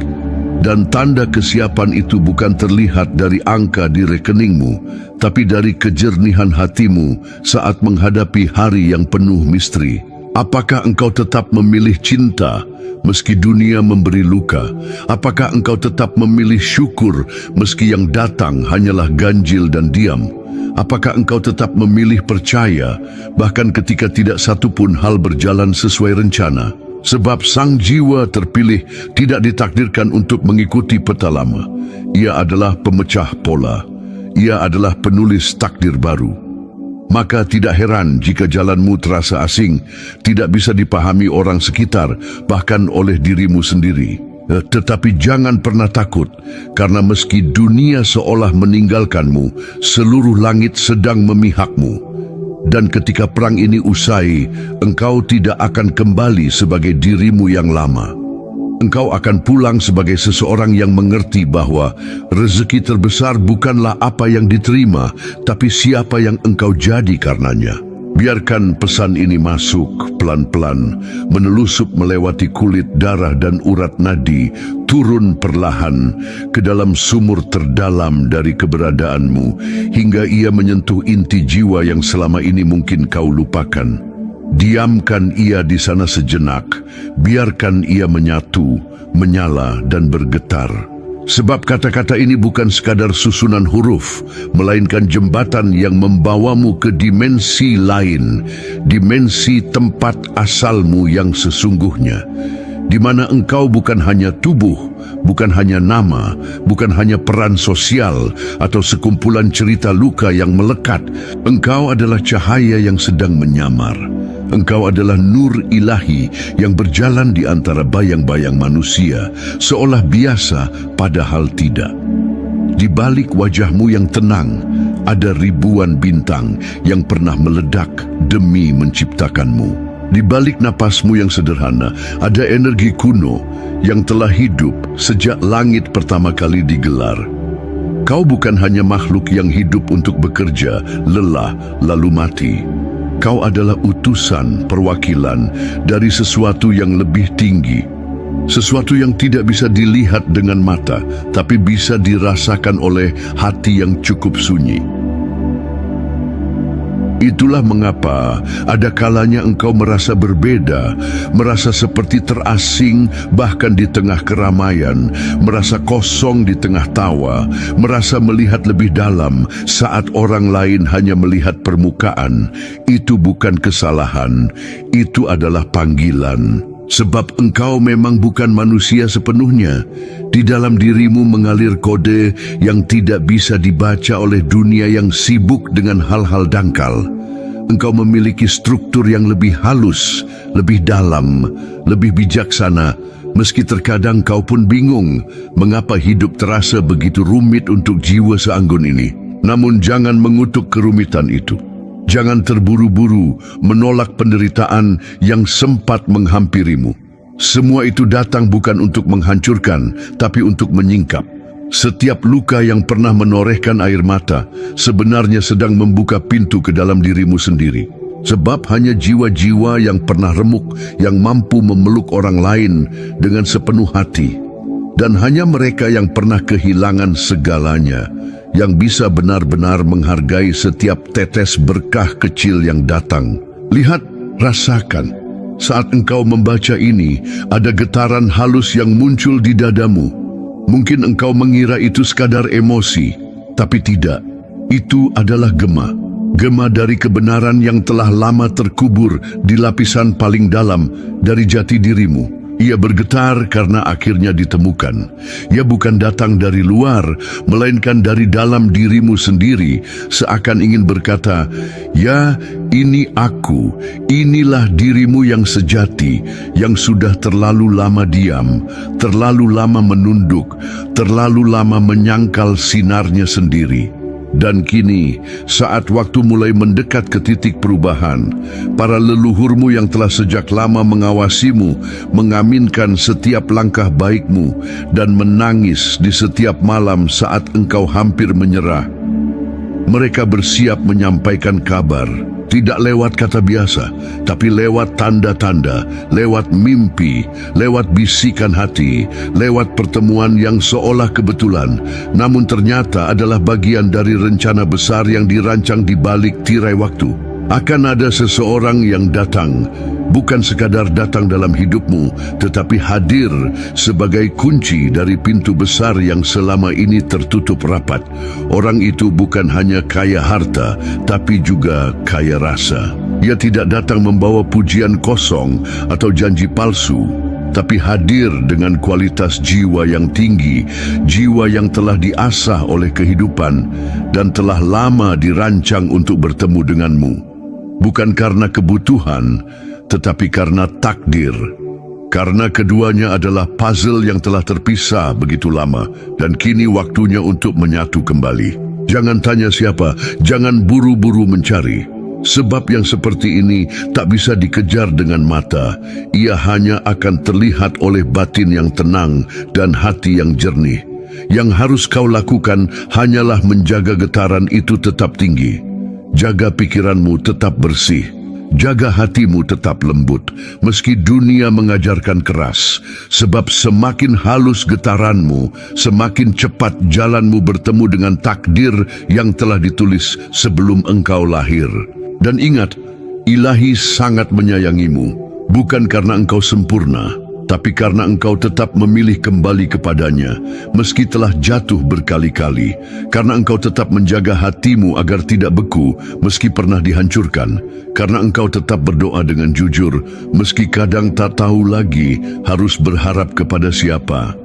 Dan tanda kesiapan itu bukan terlihat dari angka di rekeningmu, tapi dari kejernihan hatimu saat menghadapi hari yang penuh misteri. Apakah engkau tetap memilih cinta meski dunia memberi luka? Apakah engkau tetap memilih syukur meski yang datang hanyalah ganjil dan diam? Apakah engkau tetap memilih percaya bahkan ketika tidak satu pun hal berjalan sesuai rencana? Sebab sang jiwa terpilih tidak ditakdirkan untuk mengikuti peta lama. Ia adalah pemecah pola. Ia adalah penulis takdir baru. Maka tidak heran jika jalanmu terasa asing, tidak bisa dipahami orang sekitar, bahkan oleh dirimu sendiri. Tetapi jangan pernah takut, karena meski dunia seolah meninggalkanmu, seluruh langit sedang memihakmu. Dan ketika perang ini usai, engkau tidak akan kembali sebagai dirimu yang lama. Engkau akan pulang sebagai seseorang yang mengerti bahwa rezeki terbesar bukanlah apa yang diterima, tapi siapa yang engkau jadi karenanya. Biarkan pesan ini masuk pelan-pelan, menelusup melewati kulit, darah, dan urat nadi, turun perlahan ke dalam sumur terdalam dari keberadaanmu, hingga ia menyentuh inti jiwa yang selama ini mungkin kau lupakan. Diamkan ia di sana sejenak, biarkan ia menyatu, menyala, dan bergetar. Sebab kata-kata ini bukan sekadar susunan huruf, melainkan jembatan yang membawamu ke dimensi lain, dimensi tempat asalmu yang sesungguhnya, di mana engkau bukan hanya tubuh, bukan hanya nama, bukan hanya peran sosial atau sekumpulan cerita luka yang melekat. Engkau adalah cahaya yang sedang menyamar. Engkau adalah nur ilahi yang berjalan di antara bayang-bayang manusia, seolah biasa padahal tidak. Di balik wajahmu yang tenang, ada ribuan bintang yang pernah meledak demi menciptakanmu. Di balik napasmu yang sederhana, ada energi kuno yang telah hidup sejak langit pertama kali digelar. Kau bukan hanya makhluk yang hidup untuk bekerja, lelah, lalu mati. Kau adalah utusan, perwakilan dari sesuatu yang lebih tinggi. Sesuatu yang tidak bisa dilihat dengan mata, tapi bisa dirasakan oleh hati yang cukup sunyi. Itulah mengapa ada kalanya engkau merasa berbeda, merasa seperti terasing bahkan di tengah keramaian, merasa kosong di tengah tawa, merasa melihat lebih dalam saat orang lain hanya melihat permukaan. Itu bukan kesalahan, itu adalah panggilan. Sebab engkau memang bukan manusia sepenuhnya. Di dalam dirimu mengalir kode yang tidak bisa dibaca oleh dunia yang sibuk dengan hal-hal dangkal. Engkau memiliki struktur yang lebih halus, lebih dalam, lebih bijaksana, meski terkadang kau pun bingung mengapa hidup terasa begitu rumit untuk jiwa seanggun ini. Namun jangan mengutuk kerumitan itu. Jangan terburu-buru menolak penderitaan yang sempat menghampirimu. Semua itu datang bukan untuk menghancurkan, tapi untuk menyingkap. Setiap luka yang pernah menorehkan air mata sebenarnya sedang membuka pintu ke dalam dirimu sendiri. Sebab hanya jiwa-jiwa yang pernah remuk yang mampu memeluk orang lain dengan sepenuh hati. Dan hanya mereka yang pernah kehilangan segalanya yang bisa benar-benar menghargai setiap tetes berkah kecil yang datang. Lihat, rasakan. Saat engkau membaca ini, ada getaran halus yang muncul di dadamu. Mungkin engkau mengira itu sekadar emosi, tapi tidak. Itu adalah gema. Gema dari kebenaran yang telah lama terkubur di lapisan paling dalam dari jati dirimu. Ia bergetar karena akhirnya ditemukan. Ia bukan datang dari luar, melainkan dari dalam dirimu sendiri, seakan ingin berkata, "Ya, ini aku, inilah dirimu yang sejati, yang sudah terlalu lama diam, terlalu lama menunduk, terlalu lama menyangkal sinarnya sendiri." Dan kini, saat waktu mulai mendekat ke titik perubahan, para leluhurmu yang telah sejak lama mengawasimu, mengaminkan setiap langkah baikmu, dan menangis di setiap malam saat engkau hampir menyerah. Mereka bersiap menyampaikan kabar, tidak lewat kata biasa, tapi lewat tanda-tanda, lewat mimpi, lewat bisikan hati, lewat pertemuan yang seolah kebetulan, namun ternyata adalah bagian dari rencana besar yang dirancang di balik tirai waktu. Akan ada seseorang yang datang, bukan sekadar datang dalam hidupmu, tetapi hadir sebagai kunci dari pintu besar yang selama ini tertutup rapat. Orang itu bukan hanya kaya harta, tapi juga kaya rasa. Ia tidak datang membawa pujian kosong atau janji palsu, tapi hadir dengan kualitas jiwa yang tinggi, jiwa yang telah diasah oleh kehidupan dan telah lama dirancang untuk bertemu denganmu. Bukan karena kebutuhan, tetapi karena takdir. Karena keduanya adalah puzzle yang telah terpisah begitu lama, dan kini waktunya untuk menyatu kembali. Jangan tanya siapa, jangan buru-buru mencari. Sebab yang seperti ini tak bisa dikejar dengan mata. Ia hanya akan terlihat oleh batin yang tenang dan hati yang jernih. Yang harus kau lakukan hanyalah menjaga getaran itu tetap tinggi. Jaga pikiranmu tetap bersih. Jaga hatimu tetap lembut, meski dunia mengajarkan keras. Sebab semakin halus getaranmu, semakin cepat jalanmu bertemu dengan takdir yang telah ditulis sebelum engkau lahir. Dan ingat, Ilahi sangat menyayangimu, bukan karena engkau sempurna, tapi karena engkau tetap memilih kembali kepadanya, meski telah jatuh berkali-kali, karena engkau tetap menjaga hatimu agar tidak beku, meski pernah dihancurkan, karena engkau tetap berdoa dengan jujur, meski kadang tak tahu lagi harus berharap kepada siapa,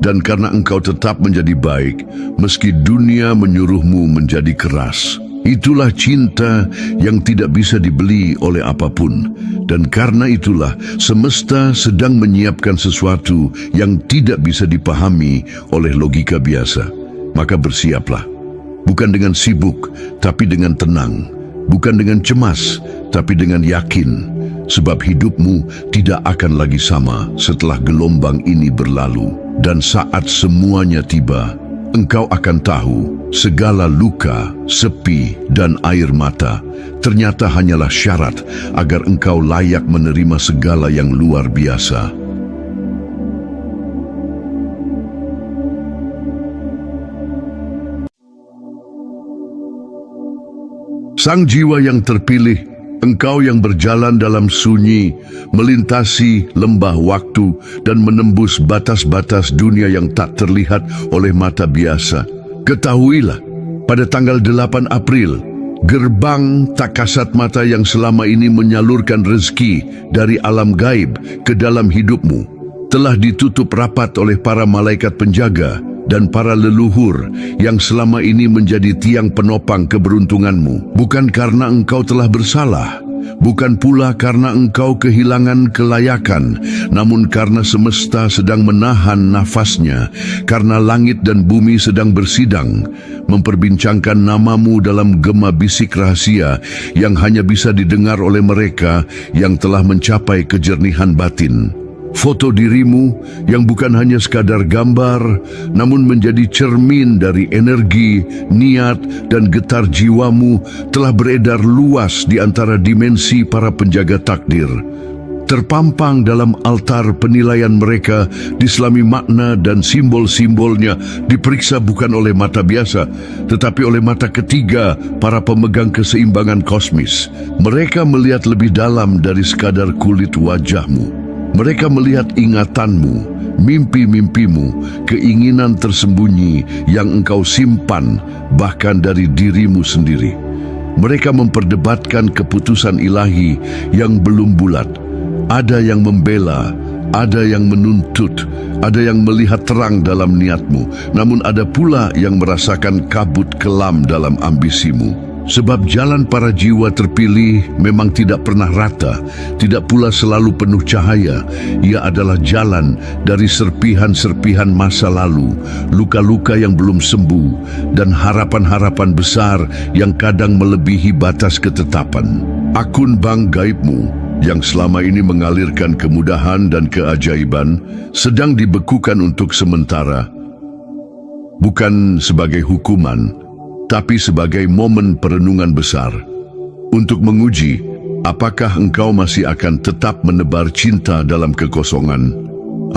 dan karena engkau tetap menjadi baik, meski dunia menyuruhmu menjadi keras. Itulah cinta yang tidak bisa dibeli oleh apapun. Dan karena itulah semesta sedang menyiapkan sesuatu yang tidak bisa dipahami oleh logika biasa. Maka bersiaplah. Bukan dengan sibuk, tapi dengan tenang. Bukan dengan cemas, tapi dengan yakin. Sebab hidupmu tidak akan lagi sama setelah gelombang ini berlalu. Dan saat semuanya tiba, engkau akan tahu segala luka, sepi, dan air mata ternyata hanyalah syarat agar engkau layak menerima segala yang luar biasa. Sang jiwa yang terpilih, engkau yang berjalan dalam sunyi, melintasi lembah waktu dan menembus batas-batas dunia yang tak terlihat oleh mata biasa. Ketahuilah, pada tanggal 8 April, gerbang tak kasat mata yang selama ini menyalurkan rezeki dari alam gaib ke dalam hidupmu telah ditutup rapat oleh para malaikat penjaga dan para leluhur yang selama ini menjadi tiang penopang keberuntunganmu. Bukan karena engkau telah bersalah, bukan pula karena engkau kehilangan kelayakan, namun karena semesta sedang menahan nafasnya, karena langit dan bumi sedang bersidang, memperbincangkan namamu dalam gema bisik rahasia yang hanya bisa didengar oleh mereka yang telah mencapai kejernihan batin. Foto dirimu yang bukan hanya sekadar gambar, namun menjadi cermin dari energi, niat, dan getar jiwamu telah beredar luas di antara dimensi para penjaga takdir. Terpampang dalam altar penilaian mereka, diselami makna dan simbol-simbolnya diperiksa bukan oleh mata biasa, tetapi oleh mata ketiga para pemegang keseimbangan kosmis. Mereka melihat lebih dalam dari sekadar kulit wajahmu. Mereka melihat ingatanmu, mimpi-mimpimu, keinginan tersembunyi yang engkau simpan bahkan dari dirimu sendiri. Mereka memperdebatkan keputusan ilahi yang belum bulat. Ada yang membela, Ada yang menuntut, ada yang melihat terang dalam niatmu, namun ada pula yang merasakan kabut kelam dalam ambisimu. Sebab jalan para jiwa terpilih memang tidak pernah rata, tidak pula selalu penuh cahaya. Ia adalah jalan dari serpihan-serpihan masa lalu, luka-luka yang belum sembuh, dan harapan-harapan besar yang kadang melebihi batas ketetapan. Akun bank gaibmu yang selama ini mengalirkan kemudahan dan keajaiban sedang dibekukan untuk sementara, bukan sebagai hukuman, tapi sebagai momen perenungan besar untuk menguji apakah engkau masih akan tetap menebar cinta dalam kekosongan,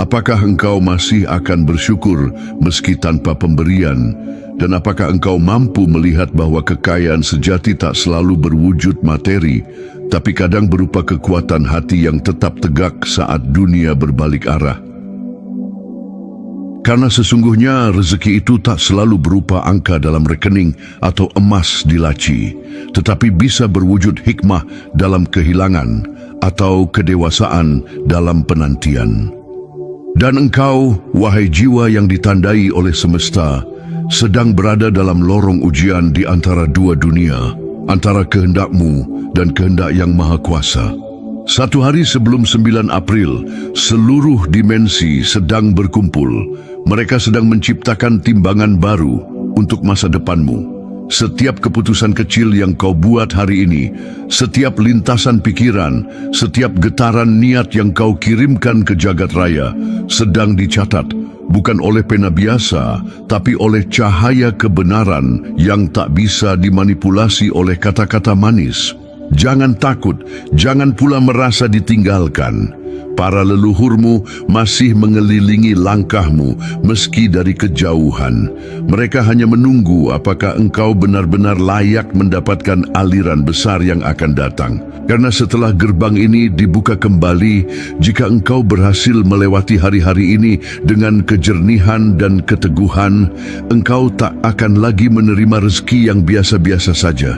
apakah engkau masih akan bersyukur meski tanpa pemberian, dan apakah engkau mampu melihat bahwa kekayaan sejati tak selalu berwujud materi, tapi kadang berupa kekuatan hati yang tetap tegak saat dunia berbalik arah. Karena sesungguhnya rezeki itu tak selalu berupa angka dalam rekening atau emas di laci, tetapi bisa berwujud hikmah dalam kehilangan atau kedewasaan dalam penantian. Dan engkau, wahai jiwa yang ditandai oleh semesta, sedang berada dalam lorong ujian di antara dua dunia, antara kehendakmu dan kehendak yang maha kuasa. Satu hari sebelum 9 April, seluruh dimensi sedang berkumpul. Mereka sedang menciptakan timbangan baru untuk masa depanmu. Setiap keputusan kecil yang kau buat hari ini, setiap lintasan pikiran, setiap getaran niat yang kau kirimkan ke jagat raya, sedang dicatat, bukan oleh pena biasa, tapi oleh cahaya kebenaran yang tak bisa dimanipulasi oleh kata-kata manis. Jangan takut, jangan pula merasa ditinggalkan. Para leluhurmu masih mengelilingi langkahmu meski dari kejauhan. Mereka hanya menunggu apakah engkau benar-benar layak mendapatkan aliran besar yang akan datang. Karena setelah gerbang ini dibuka kembali, jika engkau berhasil melewati hari-hari ini dengan kejernihan dan keteguhan, engkau tak akan lagi menerima rezeki yang biasa-biasa saja.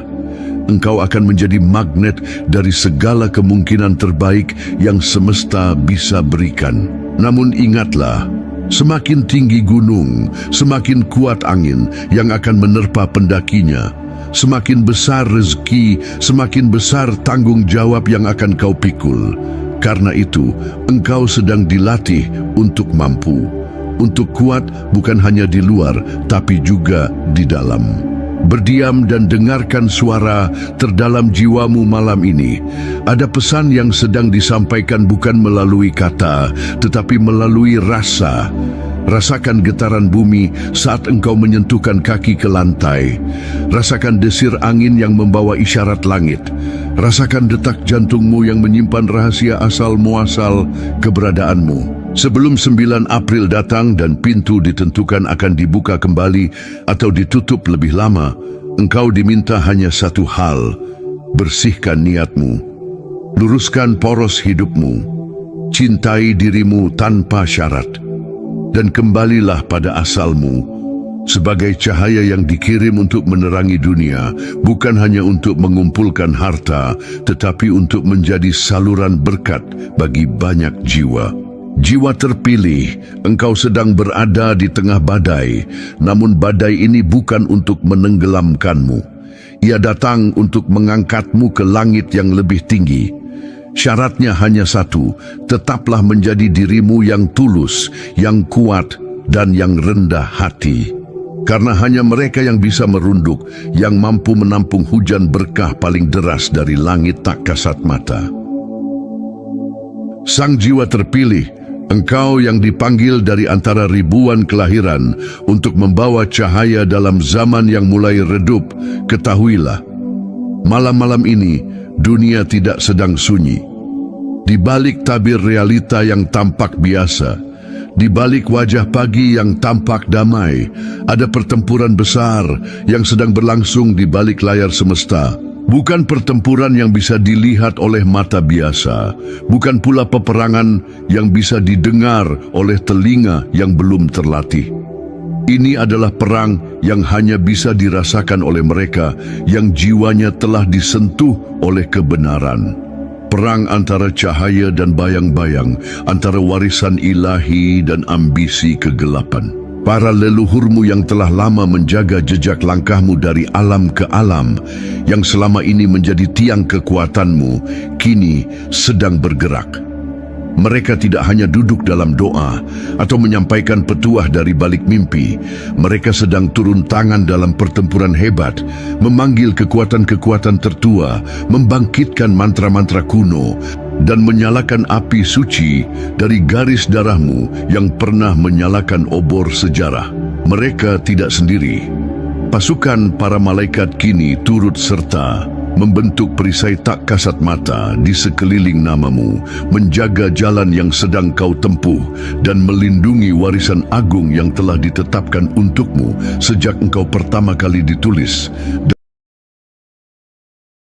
Engkau akan menjadi magnet dari segala kemungkinan terbaik yang semesta bisa berikan. Namun ingatlah, semakin tinggi gunung, semakin kuat angin yang akan menerpa pendakinya. Semakin besar rezeki, semakin besar tanggung jawab yang akan kau pikul. Karena itu, engkau sedang dilatih untuk mampu, untuk kuat bukan hanya di luar, tapi juga di dalam. Berdiam dan dengarkan suara terdalam jiwamu malam ini. Ada pesan yang sedang disampaikan bukan melalui kata, tetapi melalui rasa. Rasakan getaran bumi saat engkau menyentuhkan kaki ke lantai. Rasakan desir angin yang membawa isyarat langit. Rasakan detak jantungmu yang menyimpan rahasia asal-muasal keberadaanmu. Sebelum 9 April datang dan pintu ditentukan akan dibuka kembali atau ditutup lebih lama, engkau diminta hanya satu hal: bersihkan niatmu, luruskan poros hidupmu, cintai dirimu tanpa syarat, dan kembalilah pada asalmu sebagai cahaya yang dikirim untuk menerangi dunia, bukan hanya untuk mengumpulkan harta, tetapi untuk menjadi saluran berkat bagi banyak jiwa. Jiwa terpilih, engkau sedang berada di tengah badai, namun badai ini bukan untuk menenggelamkanmu. Ia datang untuk mengangkatmu ke langit yang lebih tinggi. Syaratnya hanya satu: tetaplah menjadi dirimu yang tulus, yang kuat, dan yang rendah hati. Karena hanya mereka yang bisa merunduk, yang mampu menampung hujan berkah paling deras dari langit tak kasat mata. Sang jiwa terpilih, engkau yang dipanggil dari antara ribuan kelahiran untuk membawa cahaya dalam zaman yang mulai redup, ketahuilah, malam-malam ini dunia tidak sedang sunyi. Di balik tabir realita yang tampak biasa, di balik wajah pagi yang tampak damai, ada pertempuran besar yang sedang berlangsung di balik layar semesta. Bukan pertempuran yang bisa dilihat oleh mata biasa, bukan pula peperangan yang bisa didengar oleh telinga yang belum terlatih. Ini adalah perang yang hanya bisa dirasakan oleh mereka yang jiwanya telah disentuh oleh kebenaran. perang antara cahaya dan bayang-bayang, antara warisan ilahi dan ambisi kegelapan. Para leluhurmu yang telah lama menjaga jejak langkahmu dari alam ke alam, yang selama ini menjadi tiang kekuatanmu, kini sedang bergerak. Mereka tidak hanya duduk dalam doa atau menyampaikan petuah dari balik mimpi. Mereka sedang turun tangan dalam pertempuran hebat, memanggil kekuatan-kekuatan tertua, membangkitkan mantra-mantra kuno, dan menyalakan api suci dari garis darahmu yang pernah menyalakan obor sejarah. Mereka tidak sendiri. Pasukan para malaikat kini turut serta, membentuk perisai tak kasat mata di sekeliling namamu, menjaga jalan yang sedang kau tempuh, dan melindungi warisan agung yang telah ditetapkan untukmu sejak engkau pertama kali ditulis.